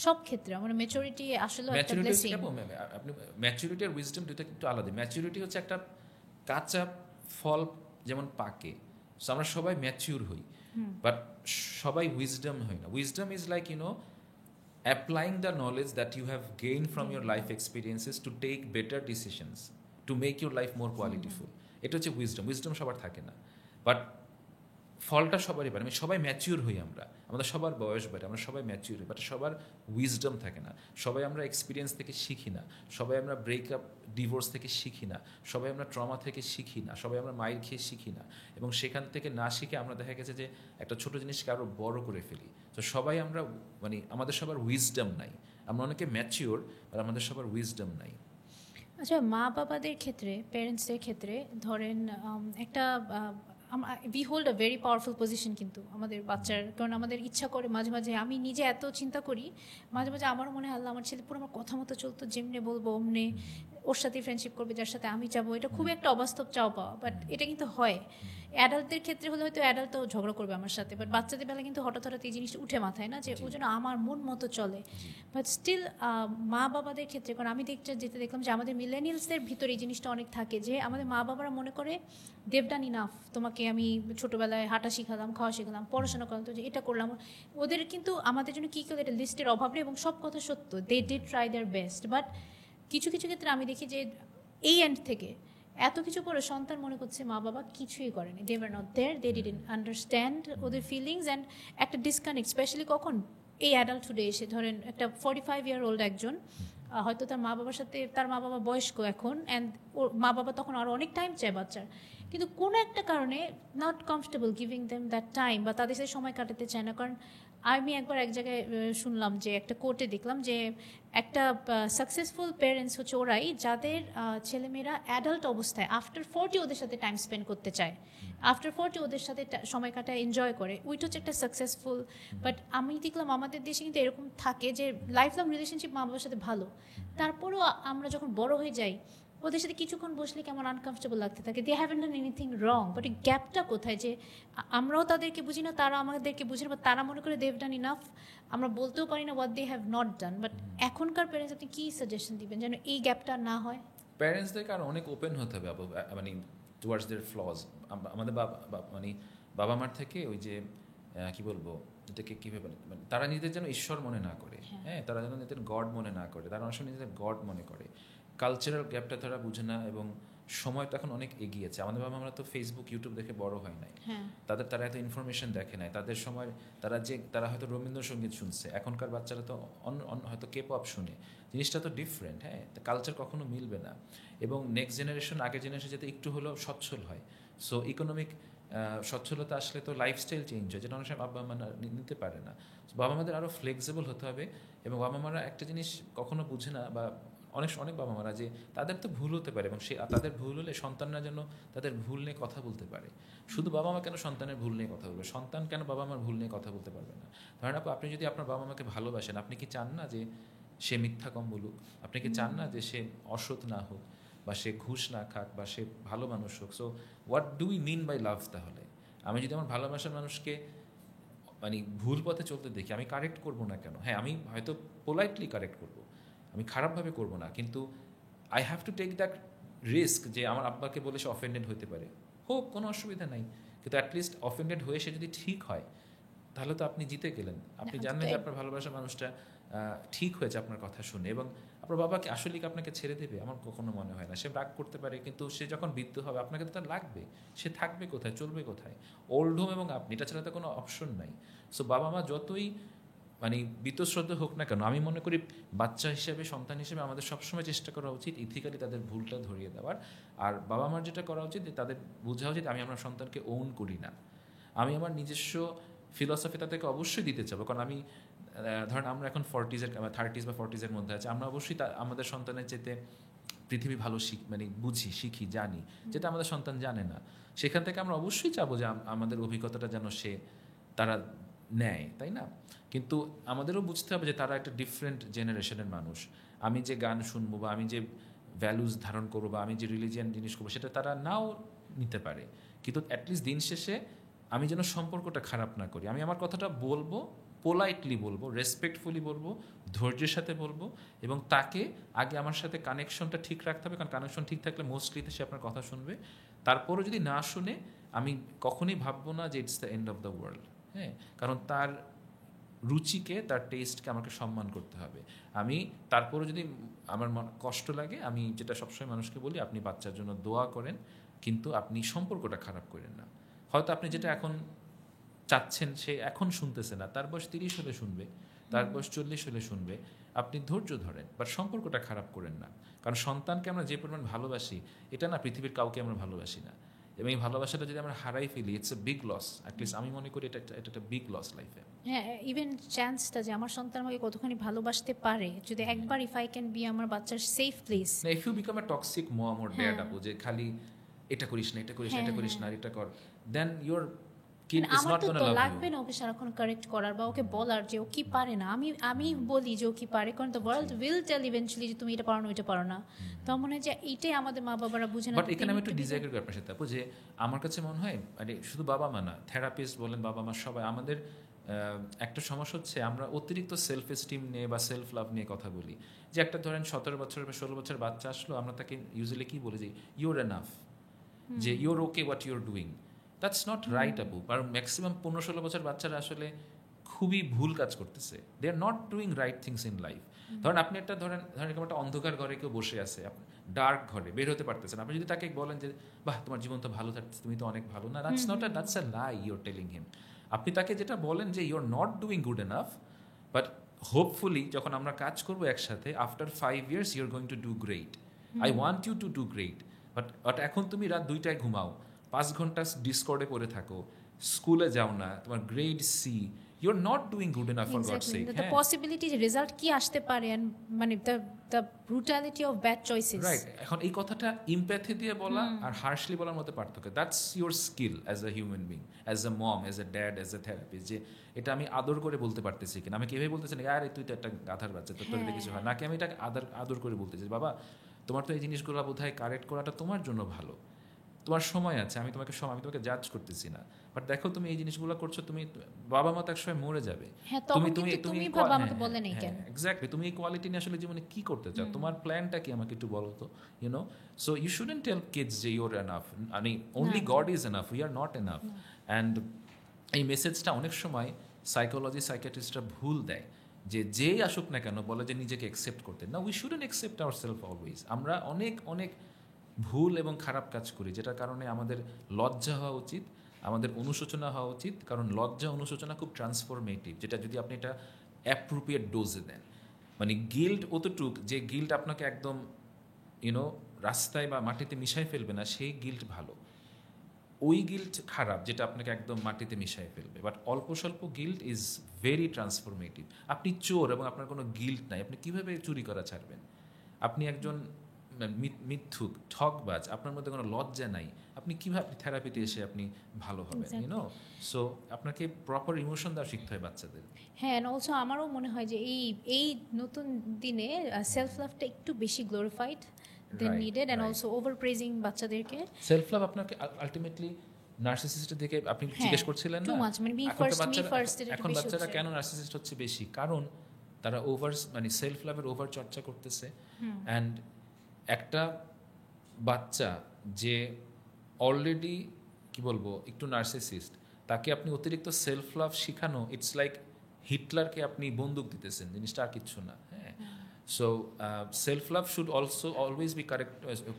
সব ক্ষেত্রে আমার ম্যাচুরিটি আসলে একটা ব্লেসিং। আপনি ম্যাচুরিটি আর উইজডম দুটো একটু আলাদা। ম্যাচুরিটি হচ্ছে একটা কাঁচা ফল যেমন পাকে, সো আমরা সবাই ম্যাচিউর হই, বাট সবাই উইজডম হই না। Wisdom is like applying the knowledge that you have gained from your life experiences to take better decisions, to make your life more qualityful. এটা হচ্ছে উইজডম সবার থাকে না, বাট ফলটা সবারই পারে। আমি সবাই ম্যাচিউর হই, আমাদের সবার বয়স বাড়ে, আমরা সবাই ম্যাচিউর হই, বাট সবার উইজডম থাকে না। সবাই আমরা এক্সপিরিয়েন্স থেকে শিখি না, সবাই আমরা ব্রেকআপ ডিভোর্স থেকে শিখি না, সবাই আমরা ট্রমা থেকে শিখি না, সবাই আমরা মাইর খেয়ে শিখি না, এবং সেখান থেকে না শিখে আমরা দেখা গেছে যে একটা ছোটো জিনিসকে আরও বড় করে ফেলি। তো সবাই আমরা মানে আমাদের সবার উইজডম নাই। আমরা অনেকে ম্যাচিওর, আর আমাদের সবার উইজডম নাই। আচ্ছা, মা বাবাদের ক্ষেত্রে, প্যারেন্টসদের ক্ষেত্রে ধরেন একটা we hold a very powerful position কিন্তু আমাদের বাচ্চার। কারণ আমাদের ইচ্ছা করে মাঝে মাঝে, আমি নিজে এত চিন্তা করি মাঝে মাঝে, আমারও মনে হয় আল্লাহ আমার ছেলে পুরো আমার কথা মতো চলতো, যেমনি বলবো অমনে ওর সাথে ফ্রেন্ডশিপ করবে যার সাথে আমি যাবো। এটা খুব একটা অবাস্তব চাও পাওয়া, বাট এটা কিন্তু হয়। অ্যাডাল্টদের ক্ষেত্রে হলে হয়তো অ্যাডাল্টও ঝগড়া করবে আমার সাথে, বাট বাচ্চাদের বেলা কিন্তু হঠাৎ হঠাৎ এই জিনিসটা উঠে মাথায় না যে ও যেন আমার মন মতো চলে। বাট স্টিল মা বাবাদের ক্ষেত্রে, কারণ আমি যেতে দেখলাম যে আমাদের মিলেনিয়ালসদের ভিতরে এই জিনিসটা অনেক থাকে যে আমাদের মা বাবারা মনে করে দেভ ডান ইনাফ, তোমাকে আমি ছোটোবেলায় হাঁটা শিখালাম, খাওয়া শিখালাম, পড়াশোনা করলাম, তো যে এটা করলাম। ওদের কিন্তু আমাদের জন্য কী করলো এটা লিস্টের অভাব নেই, এবং সব কথা সত্য, they did try their best. But কিছু কিছু ক্ষেত্রে আমি দেখি যে এই এন্ড থেকে এত কিছু করে সন্তান মনে করছে মা বাবা কিছুই করেনি, they were not there, they didn't understand ওদের ফিলিংস, অ্যান্ড একটা ডিসকানেক্ট, স্পেশালি কখন এই অ্যাডাল্টহুডে এসে। ধরেন একটা 45-year-old একজন হয়তো তার মা বাবার সাথে, তার মা বাবা বয়স্ক এখন, অ্যান্ড ওর মা বাবা তখন আরও অনেক টাইম চায় বাচ্চার, কিন্তু কোনো একটা কারণে not comfortable giving them that time, বা তাদের সাথে সময় কাটাতে চায় না। কারণ আমি একবার এক জায়গায় শুনলাম যে একটা কোর্টে দেখলাম যে একটা সাকসেসফুল প্যারেন্টস হচ্ছে ওরাই যাদের ছেলেমেয়েরা অ্যাডাল্ট অবস্থায় আফটার 40 ওদের সাথে টাইম স্পেন্ড করতে চায়, আফটার 40 ওদের সাথে সময় কাটায়, এনজয় করে, ওইটা হচ্ছে একটা সাকসেসফুল। বাট আমি দেখলাম আমাদের দেশে কিন্তু এরকম থাকে যে লাইফ লং রিলেশনশিপ মা বাবার সাথে ভালো, তারপরেও আমরা যখন বড় হয়ে যাই ওদের সাথে কিছুক্ষণ বসলে কেমন আনকমফর্টেবল লাগতে থাকে। They haven't done anything wrong, but এই গ্যাপটা কোথায় যে আমরাও তাদেরকে বুঝি না, তারা আমাদেরকে বুঝি না, বা তারা মনে করে দে হ্যাভ ডান ইনাফ, আমরা বলতেও পারি না what they have not done. But এখনকার প্যারেন্টস আপনি কী সাজেশন দিবেন যেন এই গ্যাপটা না হয়? প্যারেন্টসদেরকে আরও অনেক ওপেন হতে হবে মানে টুয়ার্ডস দেয়ার ফ্লজ। আমাদের মানে বাবা মার থেকে ওই যে কি বলবো এটাকে কীভাবে মানে তারা নিজেদের যেন ঈশ্বর মনে না করে, হ্যাঁ, তারা যেন নিজেদের গড মনে না করে, তারা অনেক সময় নিজেদের গড মনে করে। কালচারাল গ্যাপটা তারা বুঝে না, এবং সময়টা এখন অনেক এগিয়েছে। আমাদের বাবা আমরা তো ফেসবুক ইউটিউব দেখে বড় হয় নাই, তারা এত ইনফরমেশন দেখে নাই। তাদের সময় তারা হয়তো রবীন্দ্রসঙ্গীত শুনছে, এখনকার বাচ্চারা তো হয়তো কে পপ শুনে। জিনিসটা তো ডিফারেন্ট, হ্যাঁ, কালচার কখনো মিলবে না। এবং নেক্সট জেনারেশন আগের জেনারেশন যাতে একটু হলেও সচ্ছল হয়, সো ইকোনমিক সচ্ছলতা আসলে তো লাইফস্টাইল চেঞ্জ হয়, যেটা অনেক সময় বাবা মারা নিতে পারে না। বাবা মাদের আরও ফ্লেক্সিবল হতে হবে। এবং বাবা মারা একটা জিনিস কখনো বুঝে না, বা অনেক বাবা মারা যে তাদের তো ভুল হতে পারে, এবং তাদের ভুল হলে সন্তানরা যেন তাদের ভুল নিয়ে কথা বলতে পারে। শুধু বাবা মা কেন সন্তানের ভুল নিয়ে কথা বলবে, সন্তান কেন বাবা মার ভুল নিয়ে কথা বলতে পারবে না? ধরেন আপনি যদি আপনার বাবা মাকে ভালোবাসেন, আপনি কি চান না যে সে মিথ্যা কম বলুক? আপনি কি চান না যে সে অসৎ না হোক, বা সে ঘুষ না খাক, বা সে ভালো মানুষ হোক? So what do we mean by love? তাহলে আমি যদি আমার ভালোবাসার মানুষকে মানে ভুল পথে চলতে দেখি, আমি কারেক্ট করবো না কেন? হ্যাঁ, আমি হয়তো পোলাইটলি কারেক্ট করবো, আমি খারাপভাবে করবো না, কিন্তু I have to take that risk যে আমার আব্বাকে বলে সে অফেন্ডেড হতে পারে, হোক, কোনো অসুবিধা নাই, কিন্তু অ্যাটলিস্ট অফেন্ডেড হয়ে সে যদি ঠিক হয় তাহলে তো আপনি জিতে গেলেন। আপনি জানেন যে আপনার ভালোবাসার মানুষটা ঠিক হয়েছে আপনার কথা শুনে, এবং আপনার বাবাকে আসলে কি আপনাকে ছেড়ে দেবে? আমার কখনো মনে হয় না। সে রাগ করতে পারে, কিন্তু সে যখন বৃদ্ধ হবে আপনাকে তো তার লাগবে, সে থাকবে কোথায়, চলবে কোথায়? ওল্ড হোম এবং আপনি, এটা ছাড়া তো কোনো অপশন নাই। সো বাবা মা যতই মানে বীতশ্রদ্ধ হোক না কেন, আমি মনে করি বাচ্চা হিসেবে, সন্তান হিসেবে আমাদের সবসময় চেষ্টা করা উচিত ইথিক্যালি তাদের ভুলটা ধরিয়ে দেওয়ার। আর বাবা মার যেটা করা উচিত, তাদের বোঝা উচিত আমি আমার সন্তানকে ওন করি না, আমি আমার নিজস্ব ফিলসফি তাদেরকে অবশ্যই দিতে চাবো। কারণ আমি ধরেন আমরা এখন 30s বা 40s মধ্যে আছি, আমরা অবশ্যই আমাদের সন্তানের চেতে পৃথিবী ভালো মানে বুঝি, শিখি, জানি, যেটা আমাদের সন্তান জানে না। সেখান থেকে আমরা অবশ্যই চাবো যে আমাদের অভিজ্ঞতাটা যেন তারা নেয়, তাই না? কিন্তু আমাদেরও বুঝতে হবে যে তারা একটা ডিফারেন্ট জেনারেশনের মানুষ। আমি যে গান শুনবো, বা আমি যে ভ্যালুজ ধারণ করবো, বা আমি যে রিলিজিয়ান জিনিস করবো, সেটা তারা নাও নিতে পারে। কিন্তু অ্যাটলিস্ট দিন শেষে আমি যেন সম্পর্কটা খারাপ না করি। আমি আমার কথাটা বলবো, পোলাইটলি বলবো, রেসপেক্টফুলি বলবো, ধৈর্যের সাথে বলবো, এবং তাকে আগে আমার সাথে কানেকশনটা ঠিক রাখতে হবে। কারণ কানেকশন ঠিক থাকলে মোস্টলি সে আপনার কথা শুনবে। তারপরও যদি না শুনে, আমি কখনোই ভাববো না যে it's the end of the world, হ্যাঁ, কারণ তার রুচিকে, তার টেস্টকে আমাকে সম্মান করতে হবে। আমি তারপরও যদি আমার কষ্ট লাগে, আমি যেটা সবসময় মানুষকে বলি, আপনি বাচ্চার জন্য দোয়া করেন, কিন্তু আপনি সম্পর্কটা খারাপ করেন না। হয়তো আপনি যেটা এখন চাচ্ছেন সে এখন শুনতেছে না, তার বয়স 30 হলে শুনবে, তার বয়স 40 হলে শুনবে, আপনি ধৈর্য ধরেন, বাট সম্পর্কটা খারাপ করেন না। কারণ সন্তানকে আমরা যে পরিমাণ ভালোবাসি, এটা না পৃথিবীর কাউকে আমরা ভালোবাসি না। এবং এই ভালোবাসাটা যদি আমরা হারাই ফেলি, it's a big loss. At least আমি মনে করি এটা একটা বিগ লস লাইফে। হ্যাঁ, ইভেন চান্সটা যে আমার সন্তান আমাকে কতখানি ভালোবাসতে পারে, যদি একবার ইফ আই ক্যান বি আমার বাচ্চার safe place. If you become a toxic mom or dad, আপু, যে খালি এটা করিস না, এটা করিস না, এটা করিস না, এটা কর, then your kid is not gonna love you. লাগবে না ওকে সারাক্ষণ কারেক্ট করার, বা ওকে বলার যে ও কি পারে না। আমি বলি যে ও কি পারে, কারণ the world will tell eventually যে তুমি এটা পারো না, এটা পারো না। তো মনে হয় যে এইটাই আমাদের মা বাবারা বুঝে না। বাট এখানে আমি একটু ডিসএগ্রি করি আপনার সাথে, আপু, যে আমার কাছে মনে হয় মানে শুধু বাবা মা না, থেরাপিস্ট বলেন, বাবা মা, সবাই আমাদের একটা সমস্যা হচ্ছে আমরা অতিরিক্ত সেলফ এস্টিম নিয়ে বা সেলফ লাভ নিয়ে কথা বলি। যে একটা ধরেন 17 বছর বা 16 বছর বাচ্চা আসলো, আমরা তাকে ইউজুয়ালি কি বলি যে ইউর এনাফ, যে your okay what your doing. That's not right, আপু। কারণ ম্যাক্সিমাম 15-16 বছর বাচ্চারা আসলে খুবই ভুল কাজ করতেছে। They are not doing right things in life. ধরেন আপনি ধরেন এরকম একটা অন্ধকার ঘরে কেউ বসে আছে, ডার্ক ঘরে, বের হতে পারতেছেন। আপনি যদি তাকে বলেন যে বাহ, তোমার জীবন তো ভালো থাকছে, তুমি তো অনেক ভালো, না, that's a lie you're telling him. আপনি তাকে যেটা বলেন যে you're not doing good enough, but hopefully যখন আমরা কাজ করবো একসাথে, after 5 years you're going to do great, I want you to do great, but এখন তুমি রাত 2টায় ঘুমাও, 5 ঘন্টা ডিসকর্ডে পড়ে থাকো, স্কুলে যাও না, তোমার grade C, you are not doing good enough for God's sake. The possibility result কি আসতে পারে, মানে the brutality of bad choices. Right, এখন এই কথাটা ইমপ্যাথি দিয়ে বলা আর হার্শলি বলার মধ্যে পার্থক্য। That's your skill as a human being, as a mom, as a dad, as a therapist, যে এটা আমি আদর করে বলতে পারতেছি কিনা। আমি কিভাবে বলতেছি না আরে তুই তো একটা গাধার বাচ্চা, তোর তো কিছু হয় নাকি, আমি এটা আদর করে বলতেছি বাবা তোমার তো এই জিনিসগুলো বোধহয় কারেক্ট করাটা তোমার জন্য ভালো, তোমার সময় আছে, আমি তোমাকে জাজ করতেছি না, বাট দেখো তুমি এই জিনিসগুলো করছো, তুমি বাবা মা তো একসময় মরে যাবে, এক্স্যাক্টলি তুমি এই কোয়ালিটি নিয়ে আসলে জীবনে কি করতে চাও, তোমার প্ল্যানটা কি আমাকে একটু বলো তো, you know. So you shouldn't tell kids যে ইউর এনাফ, মানে only God is enough, we are not enough. And এই মেসেজটা অনেক সময় সাইকিয়াট্রিস্টরা ভুল দেয়, যেই আসুক না কেন বলে যে নিজেকে অ্যাকসেপ্ট করতে। না, we shouldn't accept our self always. আমরা অনেক অনেক ভুল এবং খারাপ কাজ করি, যেটার কারণে আমাদের লজ্জা হওয়া উচিত, আমাদের অনুশোচনা হওয়া উচিত, কারণ লজ্জা অনুশোচনা খুব ট্রান্সফরমেটিভ, যেটা যদি আপনি এটা অ্যাপ্রোপ্রিয়েট ডোজে দেন। মানে গিল্ট অতটুক যে গিল্ট আপনাকে একদম ইউনো রাস্তায় বা মাটিতে মিশাই ফেলবে না, সেই গিল্ট ভালো। ওই গিল্ট খারাপ যেটা আপনাকে একদম মাটিতে মিশাই ফেলবে, বাট অল্প স্বল্প গিল্ট ইজ ভেরি ট্রান্সফরমেটিভ। আপনি চোর এবং আপনার কোনো গিল্ট নাই, আপনি কীভাবে চুরি করা ছাড়বেন? আপনি একজন মিথ্যুক, ঠকবাজ, আপনার মধ্যে কোনো লজ্জা নাই, আপনি কীভাবে থেরাপিতে এসে আপনি ভালো হবেন? ইউনো, সো আপনাকে প্রপার ইমোশন দেওয়া শিখতে হয় বাচ্চাদের। হ্যাঁ, অ্যান্ড অলসো আমারও মনে হয় যে এই নতুন দিনে সেলফ লাভটা একটু বেশি glorified than needed, and also over praising বাচ্চাদেরকে। সেলফ লাভ আপনাকে আলটিমেটলি নার্সিসিস্টের দিকে আপনি জিজ্ঞেস করছিলেন না, এখন বাচ্চারা কেন নার্সিসিস্ট হচ্ছে বেশি, কারণ তারা মানে সেলফ লাভের ওভার চর্চা করতেছে। অ্যান্ড একটা বাচ্চা যে অলরেডি কি বলবো একটু নার্সিসিস্ট, তাকে আপনি অতিরিক্ত সেলফ লাভ শিখানো, ইটস লাইক হিটলারকে আপনি বন্দুক দিতেছেন, জিনিসটা আর কিচ্ছু না। হ্যাঁ, so self love should also always be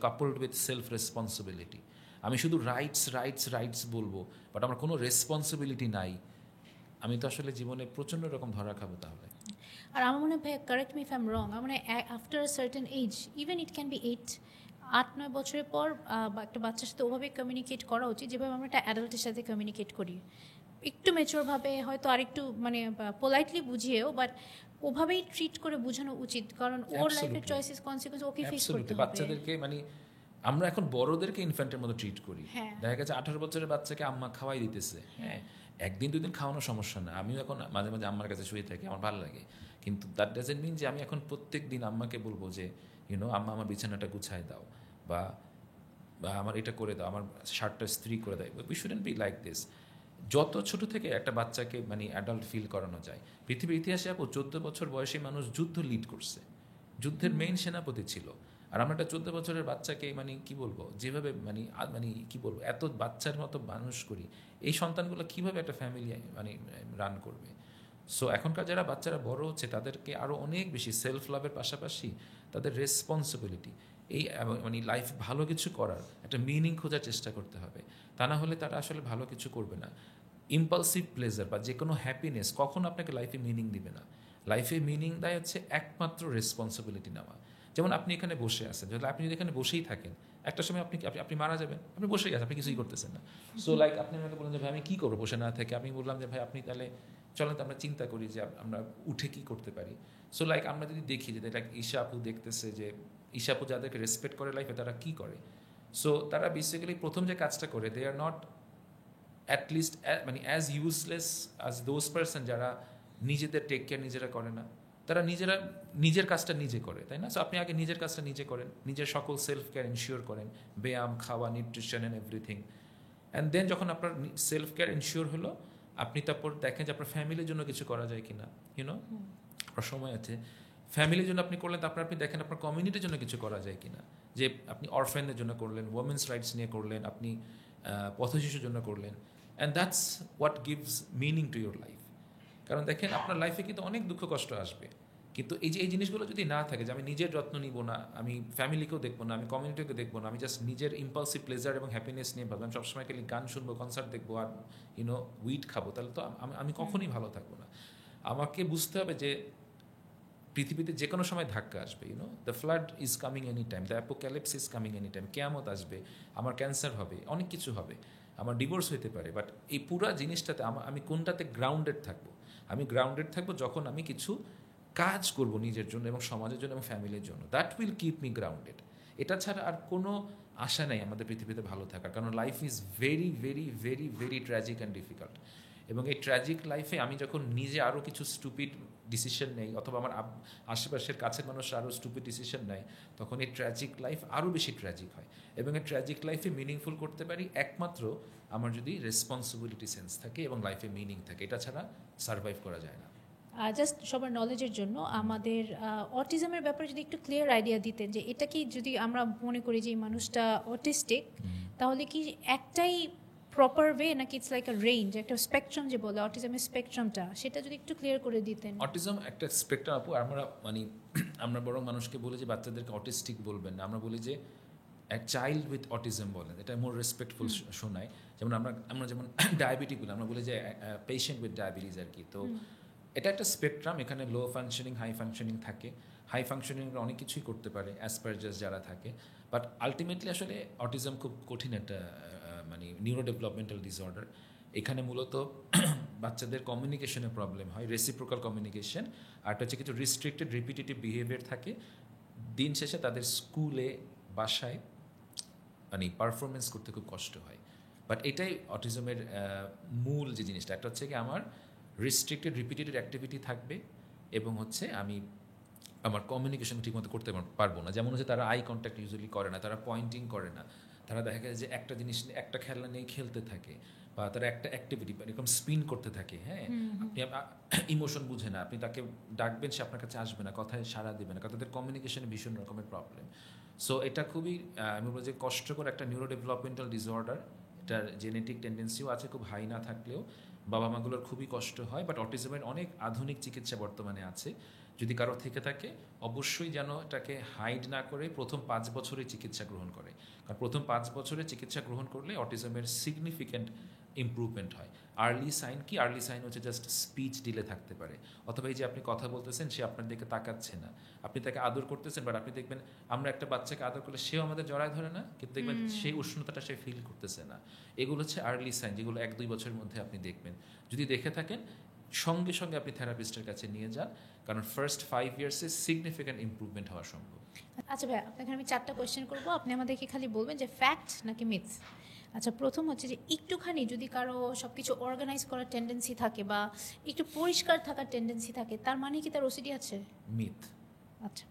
coupled with self responsibility. আমি শুধু রাইটস বলবো, বাট আমার কোনো রেসপন্সিবিলিটি নাই, আমি তো আসলে জীবনে প্রচণ্ড রকম ধরা খাবো তাহলে। আর আমার মনে হয়, correct me if I am wrong, আমার মনে হয় after a certain age, even it can be 8-9 বছরের পর একটা বাচ্চার সাথে ওভাবে কমিউনিকেট করা উচিত যেভাবে আমরা একটা অ্যাডাল্টের সাথে কমিউনিকেট করি, একটু ম্যাচিওরভাবে, হয়তো আরেকটু মানে পোলাইটলি বুঝিয়েও, বাট ওভাবেই ট্রিট করে বোঝানো উচিত, কারণ ওর লাইফের চয়েসেস কনসিকুয়েন্স ওকে ফেস করতে হবে। বাচ্চাদেরকে মানে আমরা এখন বড়দেরকে ইনফ্যান্টের মতো ট্রিট করি, দেখা গেছে 18 বছরের বাচ্চাকে আম্মা খাওয়াই দিতেছে, হ্যাঁ, 1-2 দিন খাওয়ানোর সমস্যা না, আমিও এখন মাঝে মাঝে আম্মার কাছে শুয়ে থাকি, আমার ভালো লাগে, কিন্তু দ্যাট ডাজন্ট মিন যে আমি এখন প্রত্যেক দিন আম্মাকে বলবো যে ইউনো আম্মা আমার বিছানাটা গুছায় দাও, বা আমার এটা করে দাও, আমার শার্টটা স্ত্রী করে দেয়। We shouldn't be like this. যত ছোট থেকে একটা বাচ্চাকে মানে অ্যাডাল্ট ফিল করানো যায়। পৃথিবীর ইতিহাসে 14 বছর বয়সী মানুষ যুদ্ধ লিড করছে, যুদ্ধের মেইন সেনাপতি ছিল, আর আমরা একটা 14 বছরের বাচ্চাকে মানে কি বলবো, যেভাবে মানে কি বলবো, এত বাচ্চার মতো মানুষ করি, এই সন্তানগুলো কিভাবে একটা ফ্যামিলি মানে রান করবে? সো এখনকার যারা বাচ্চারা বড় হচ্ছে, তাদেরকে আরও অনেক বেশি সেলফ লাভের পাশাপাশি তাদের রেসপন্সিবিলিটি, এই মানে লাইফ ভালো কিছু করার একটা মিনিং খোঁজার চেষ্টা করতে হবে, তা না হলে তারা আসলে ভালো কিছু করবে না। ইম্পালসিভ প্লেজার বা যে কোনো হ্যাপিনেস কখনো আপনাকে লাইফে মিনিং দিবে না। লাইফে মিনিং দেয় হচ্ছে একমাত্র রেসপন্সিবিলিটি নেওয়া। যেমন আপনি এখানে বসে আছেন, যদি আপনি যদি এখানে বসেই থাকেন, একটা সময় আপনি মারা যাবেন, আপনি বসেই আছেন, আপনি কিছুই করতেছেন না। সো লাইক আপনি আমাকে বললেন যে ভাই আমি কী করবো বসে না থেকে, আমি বললাম যে ভাই আপনি তাহলে চলেন তো আমরা চিন্তা করি যে আমরা উঠে কী করতে পারি। সো লাইক আমরা যদি দেখি যে লাইক ঈশা আপু দেখতেছে যে ঈশা আপু যাদেরকে রেসপেক্ট করে লাইফে, তারা কী করে। সো তারা বেসিক্যালি প্রথম যে কাজটা করে, দে আর নট অ্যাটলিস্ট মানে as useless as those person যারা নিজেদের টেক কেয়ার নিজেরা করে না, তারা নিজের কাজটা নিজে করে, তাই না? সো আপনি আগে নিজের কাজটা নিজে করেন, নিজের সকল সেলফ কেয়ার ইনশিওর করেন, ব্যায়াম, খাওয়া, nutrition and everything. And then যখন আপনার সেলফ কেয়ার ইনশিওর হলো, আপনি তারপর দেখেন যে আপনার ফ্যামিলির জন্য কিছু করা যায় কিনা, ইউনো, আপনার সময় আছে ফ্যামিলির জন্য আপনি করলেন, তারপর আপনি দেখেন আপনার কমিউনিটির জন্য কিছু করা যায় কিনা, যে আপনি অরফ্যানদের জন্য করলেন, ওমেন্স রাইটস নিয়ে করলেন, আপনি পথশিশুর জন্য করলেন, and that's what gives meaning to your life. কারণ দেখেন আপনার লাইফে কিন্তু অনেক দুঃখ কষ্ট আসবে, কিন্তু এই জিনিসগুলো যদি না থাকে, যে আমি নিজের যত্ন নিব না, আমি ফ্যামিলিকেও দেখবো না, আমি কমিউনিটিকে দেখবো না, আমি জাস্ট নিজের ইম্পালসিভ প্লেজার এবং হ্যাপিনেস নিয়ে ভাবলাম, সবসময় খালি গান শুনবো, কনসার্ট দেখবো আর উইড খাবো, তাহলে তো আমি কখনোই ভালো থাকবো না। আমাকে বুঝতে হবে যে পৃথিবীতে যে কোনো সময় ধাক্কা আসবে, you know, the flood is coming any time, the apocalypse is coming any time, কেয়ামত আসবে, আমার ক্যান্সার হবে, অনেক কিছু হবে, আমার ডিভোর্স হতে পারে। বাট এই পুরা জিনিসটাতে আমি কোনটাতে গ্রাউন্ডেড থাকবো? আমি গ্রাউন্ডেড থাকবো যখন আমি কিছু কাজ করব নিজের জন্য এবং সমাজের জন্য এবং ফ্যামিলির জন্য। That will keep me grounded. এটা ছাড়া আর কোনো আশা নেই আমাদের পৃথিবীতে ভালো থাকার, কারণ life is very very very very tragic and difficult. এবং এই ট্র্যাজিক লাইফে আমি যখন নিজে আরও কিছু স্টুপিড ডিসিশন নেই, অথবা আমার আশেপাশের কাছের মানুষ আরও স্টুপিড ডিসিশন নেয়, তখন এই ট্র্যাজিক লাইফ আরও বেশি ট্র্যাজিক হয়। এবং এই ট্র্যাজিক লাইফে মিনিংফুল করতে পারি একমাত্র আমার যদি রেসপন্সিবিলিটি সেন্স থাকে এবং লাইফে মিনিং থাকে। এটা ছাড়া সার্ভাইভ করা যায় না। জাস্ট সবার নলেজের জন্য আমাদের অটিজমের ব্যাপারে যদি একটু ক্লিয়ার আইডিয়া দিতেন, যে এটা কি, যদি আমরা মনে করি যে এই মানুষটা অটিস্টিক, তাহলে কি একটাই প্রপার ওয়ে, নাকি ইটস লাইক আ রেঞ্জ, একটা স্পেকট্রাম যে বলে অটিজমের স্পেকট্রামটা, সেটা যদি একটু ক্লিয়ার করে দিতেন। অটিজম একটা স্পেকট্রাম আপু। আমরা বরং মানুষকে বলি যে বাচ্চাদেরকে অটিস্টিক বলবেন না, আমরা বলি যে এক চাইল্ড উইথ অটিজম বলেন, এটা মোর রেসপেক্টফুল শোনায়। যেমন আমরা যেমন ডায়াবেটিক বলি, আমরা বলি যে পেশেন্ট উইথ ডায়াবেটিস আর কি। তো এটা একটা স্পেকট্রাম, এখানে লো ফাংশনিং, হাই ফাংশনিং থাকে। হাই ফাংশনিং অনেক কিছুই করতে পারে অ্যাসপারজাস যারা থাকে, বাট আলটিমেটলি আসলে অটিজম খুব কঠিন একটা নিউরো ডেভেলপমেন্টাল ডিসঅর্ডার। এখানে মূলত বাচ্চাদের কমিউনিকেশনের প্রবলেম হয়, রেসিপ্রোকাল কমিউনিকেশন, আর একটা হচ্ছে কিছু রিস্ট্রিক্টেড রিপিটেটিভ বিহেভিয়ার থাকে। দিন শেষে তাদের স্কুলে, বাসায় পারফরমেন্স করতে খুব কষ্ট হয়। বাট এটাই অটিজমের মূল যে জিনিসটা, একটা হচ্ছে কি আমার রিস্ট্রিক্টেড রিপিটেটেড অ্যাক্টিভিটি থাকবে, এবং হচ্ছে আমি আমার কমিউনিকেশন ঠিকমতো করতে পারবো না। যেমন হচ্ছে তারা আই কন্ট্যাক্ট ইউজুয়ালি করে না, তারা পয়েন্টিং করে না, তারা দেখা যায় যে একটা জিনিস, একটা খেলনা নিয়ে খেলতে থাকে, বা তারা একটা অ্যাক্টিভিটি এরকম স্পিন করতে থাকে। হ্যাঁ, আপনি ইমোশন বুঝে না, আপনি তাকে ডাকবেন, সে আপনার কাছে আসবে না, কথায় সাড়া দেবে না, কারণ তাদের কমিউনিকেশনে ভীষণ রকমের প্রবলেম। সো এটা খুবই আমি বলবো যে কষ্টকর একটা নিউরো ডেভেলপমেন্টাল ডিসঅর্ডার। এটার জেনেটিক টেন্ডেন্সিও আছে, খুব হাই না থাকলেও বাবা মাগুলোর খুবই কষ্ট হয়। বাট অটিজমের অনেক আধুনিক চিকিৎসা বর্তমানে আছে। যদি কারো থেকে থাকে, অবশ্যই যেন এটাকে হাইড না করে প্রথম 5 বছরে চিকিৎসা গ্রহণ করে, কারণ প্রথম 5 বছরে চিকিৎসা গ্রহণ করলে অটিজমের সিগনিফিক্যান্ট ইমপ্রুভমেন্ট হয়। আর্লি সাইন কি? আর্লি সাইন হচ্ছে জাস্ট স্পিচ ডিলে থাকতে পারে, অথবা এই যে আপনি কথা বলতেছেন, সে আপনার দিকে তাকাচ্ছে না, আপনি তাকে আদর করতেছেন, বাট আপনি দেখবেন আমরা একটা বাচ্চাকে আদর করলে সেও আমাদের জড়ায় ধরে না, কিন্তু দেখবেন সেই উষ্ণতাটা সে ফিল করতেছে না। এগুলো হচ্ছে আর্লি সাইন, যেগুলো 1-2 বছরের মধ্যে আপনি দেখবেন। যদি দেখে থাকেন, সঙ্গে সঙ্গে আপনি থেরাপিস্টের কাছে নিয়ে যান, কারণ ফার্স্ট 5 ইয়ার্সে সিগনিফিক্যান্ট ইমপ্রুভমেন্ট হওয়া সম্ভব। আচ্ছা ভাই, আপনাকে আমি 4টা কোয়েশ্চেন করবো, আপনি আমাদেরকে খালি বলবেন যে ফ্যাক্ট নাকি মিথ। আচ্ছা, প্রথম হচ্ছে যে একটুখানি যদি কারো সব কিছু অর্গানাইজ করার টেন্ডেন্সি থাকে বা একটু পরিষ্কার থাকার টেন্ডেন্সি থাকে, তার মানে কি তার ওসিডি আছে? মিথ। আচ্ছা,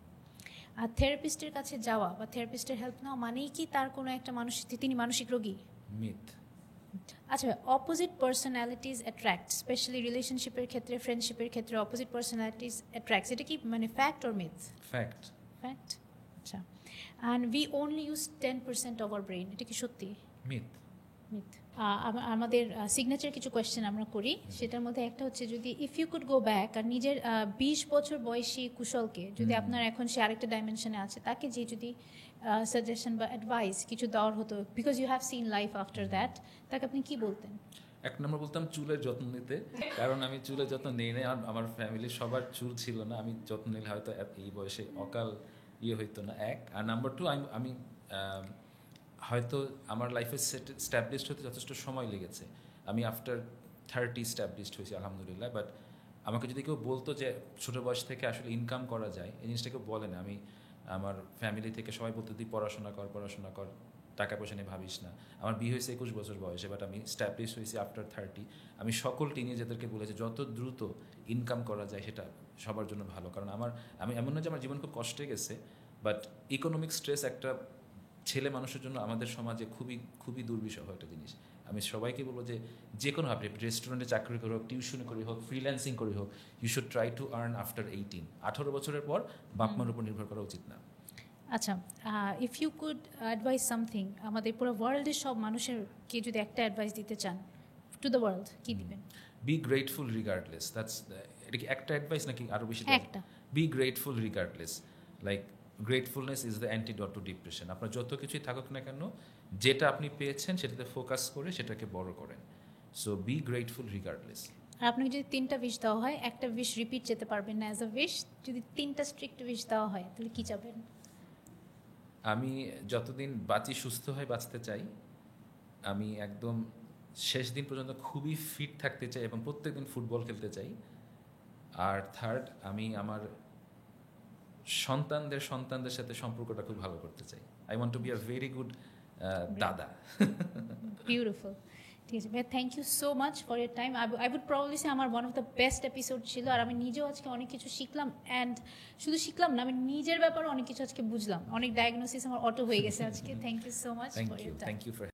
আর থেরাপিস্টের কাছে যাওয়া বা থেরাপিস্টের হেল্প নেওয়া মানেই কি তার কোনো একটা তিনি মানসিক রোগী? মিথ। আচ্ছা, অপোজিট পার্সোনালিটিস অ্যাট্রাক্ট, স্পেশালি রিলেশনশিপের ক্ষেত্রে, ফ্রেন্ডশিপের ক্ষেত্রে অপোজিট পার্সোনালিটিস অ্যাট্রাক্টস, এটা কি fact or myth? Fact. Fact. আচ্ছা, and we only use 10% of our brain, এটা কি সত্যি? মিথ। মিথ। আমাদের সিগনেচার কিছু কোয়েশ্চেন আমরা করি, সেটার মধ্যে একটা হচ্ছে, যদি if you could go back, আর নিজের 20 বছর বয়সী কুশলকে, যদি আপনার এখন সে আরেকটা ডাইমেনশনে আছে, তাকে যে যদি সাজেশন বা অ্যাডভাইস কিছু দেওয়ার হতো, because you have seen life after that, তাকে আপনি কি বলতেন? 1 নম্বর বলতাম চুলের যত্ন নিতে, কারণ আমি চুলের যত্ন নেই না, আমার ফ্যামিলির সবার চুল ছিল না, আমি যত্ন নিলে হয়তো এই বয়সে অকাল হইতো না। আর নাম্বার 2, আমি হয়তো আমার লাইফে স্ট্যাবলিশড হতে যথেষ্ট সময় লেগেছে। আমি আফটার 30 স্ট্যাবলিশড হয়েছি আলহামদুলিল্লাহ। বাট আমাকে যদি কেউ বলতো যে ছোটো বয়স থেকে আসলে ইনকাম করা যায়, এই জিনিসটা কেউ বলে না। আমার ফ্যামিলি থেকে সবাই বলতো, তুই পড়াশোনা কর, টাকা পয়সা নিয়ে ভাবিস না। আমার বিয়ে হয়েছে 21 বছর বয়সে, বাট আমি স্ট্যাবলিশ হয়েছি আফটার 30। আমি সকল টিনেজারদেরকে বলেছি যত দ্রুত ইনকাম করা যায় সেটা সবার জন্য ভালো, কারণ আমি এমন না যে আমার জীবন খুব কষ্টে গেছে, বাট ইকোনমিক স্ট্রেস একটা ছেলে মানুষের জন্য আমাদের সমাজে খুবই খুবই দুর্বিষহ একটা জিনিস। আমি সবাইকে বলবো যে কোনো আপনি রেস্টুরেন্টে চাকরি করে হোক, টিউশনি করে হোক, ফ্রিল্যান্সিং করে হোক, you should try to earn after 18 বছরের পর বাপমার উপর নির্ভর করা উচিত না। আচ্ছা, if you could advise something, আমাদের পুরো ওয়ার্ল্ডের সব মানুষেরকে যদি একটা অ্যাডভাইস দিতে চান টু দ্য ওয়ার্ল্ড, কি দিবেন? Be grateful regardless. এটা কি একটা অ্যাডভাইস নাকি আরও বেশি? একটা। Be grateful regardless. Like gratefulness is the antidote to depression. আপনার যত কিছুই থাকুক না কেন, যেটা আপনি পেয়েছেন সেটাতে ফোকাস করে সেটাকে বড় করেন। So be grateful regardless. আর আর আপনাকে যদি 3টা উইশ দেওয়া হয়, একটা উইশ রিপিট যেতে পারবেন না অ্যাজ আ উইশ, যদি 3টা স্ট্রিক্ট উইশ দেওয়া হয় তাহলে কি চাবেন? আমি যতদিন বাঁচি সুস্থ হয়ে বাঁচতে চাই, আমি একদম শেষ দিন পর্যন্ত খুবই ফিট থাকতে চাই এবং প্রত্যেকদিন ফুটবল খেলতে চাই। আর থার্ড, আমি আমার সন্তানদের সাথে সম্পর্কটা খুব ভালো করতে চাই। I want to be a very good dada. Beautiful. ঠিক আছে ভাইয়া, thank you so much for your time. I would probably say আমার one of the best episode ছিল, আর আমি নিজেও আজকে অনেক কিছু শিখলাম। অ্যান্ড শুধু শিখলাম না, আমি নিজের ব্যাপারে অনেক কিছু আজকে বুঝলাম, অনেক ডায়াগনোসিস আমার অটো হয়ে গেছে আজকে। Thank you so much for thank you your time. Thank you for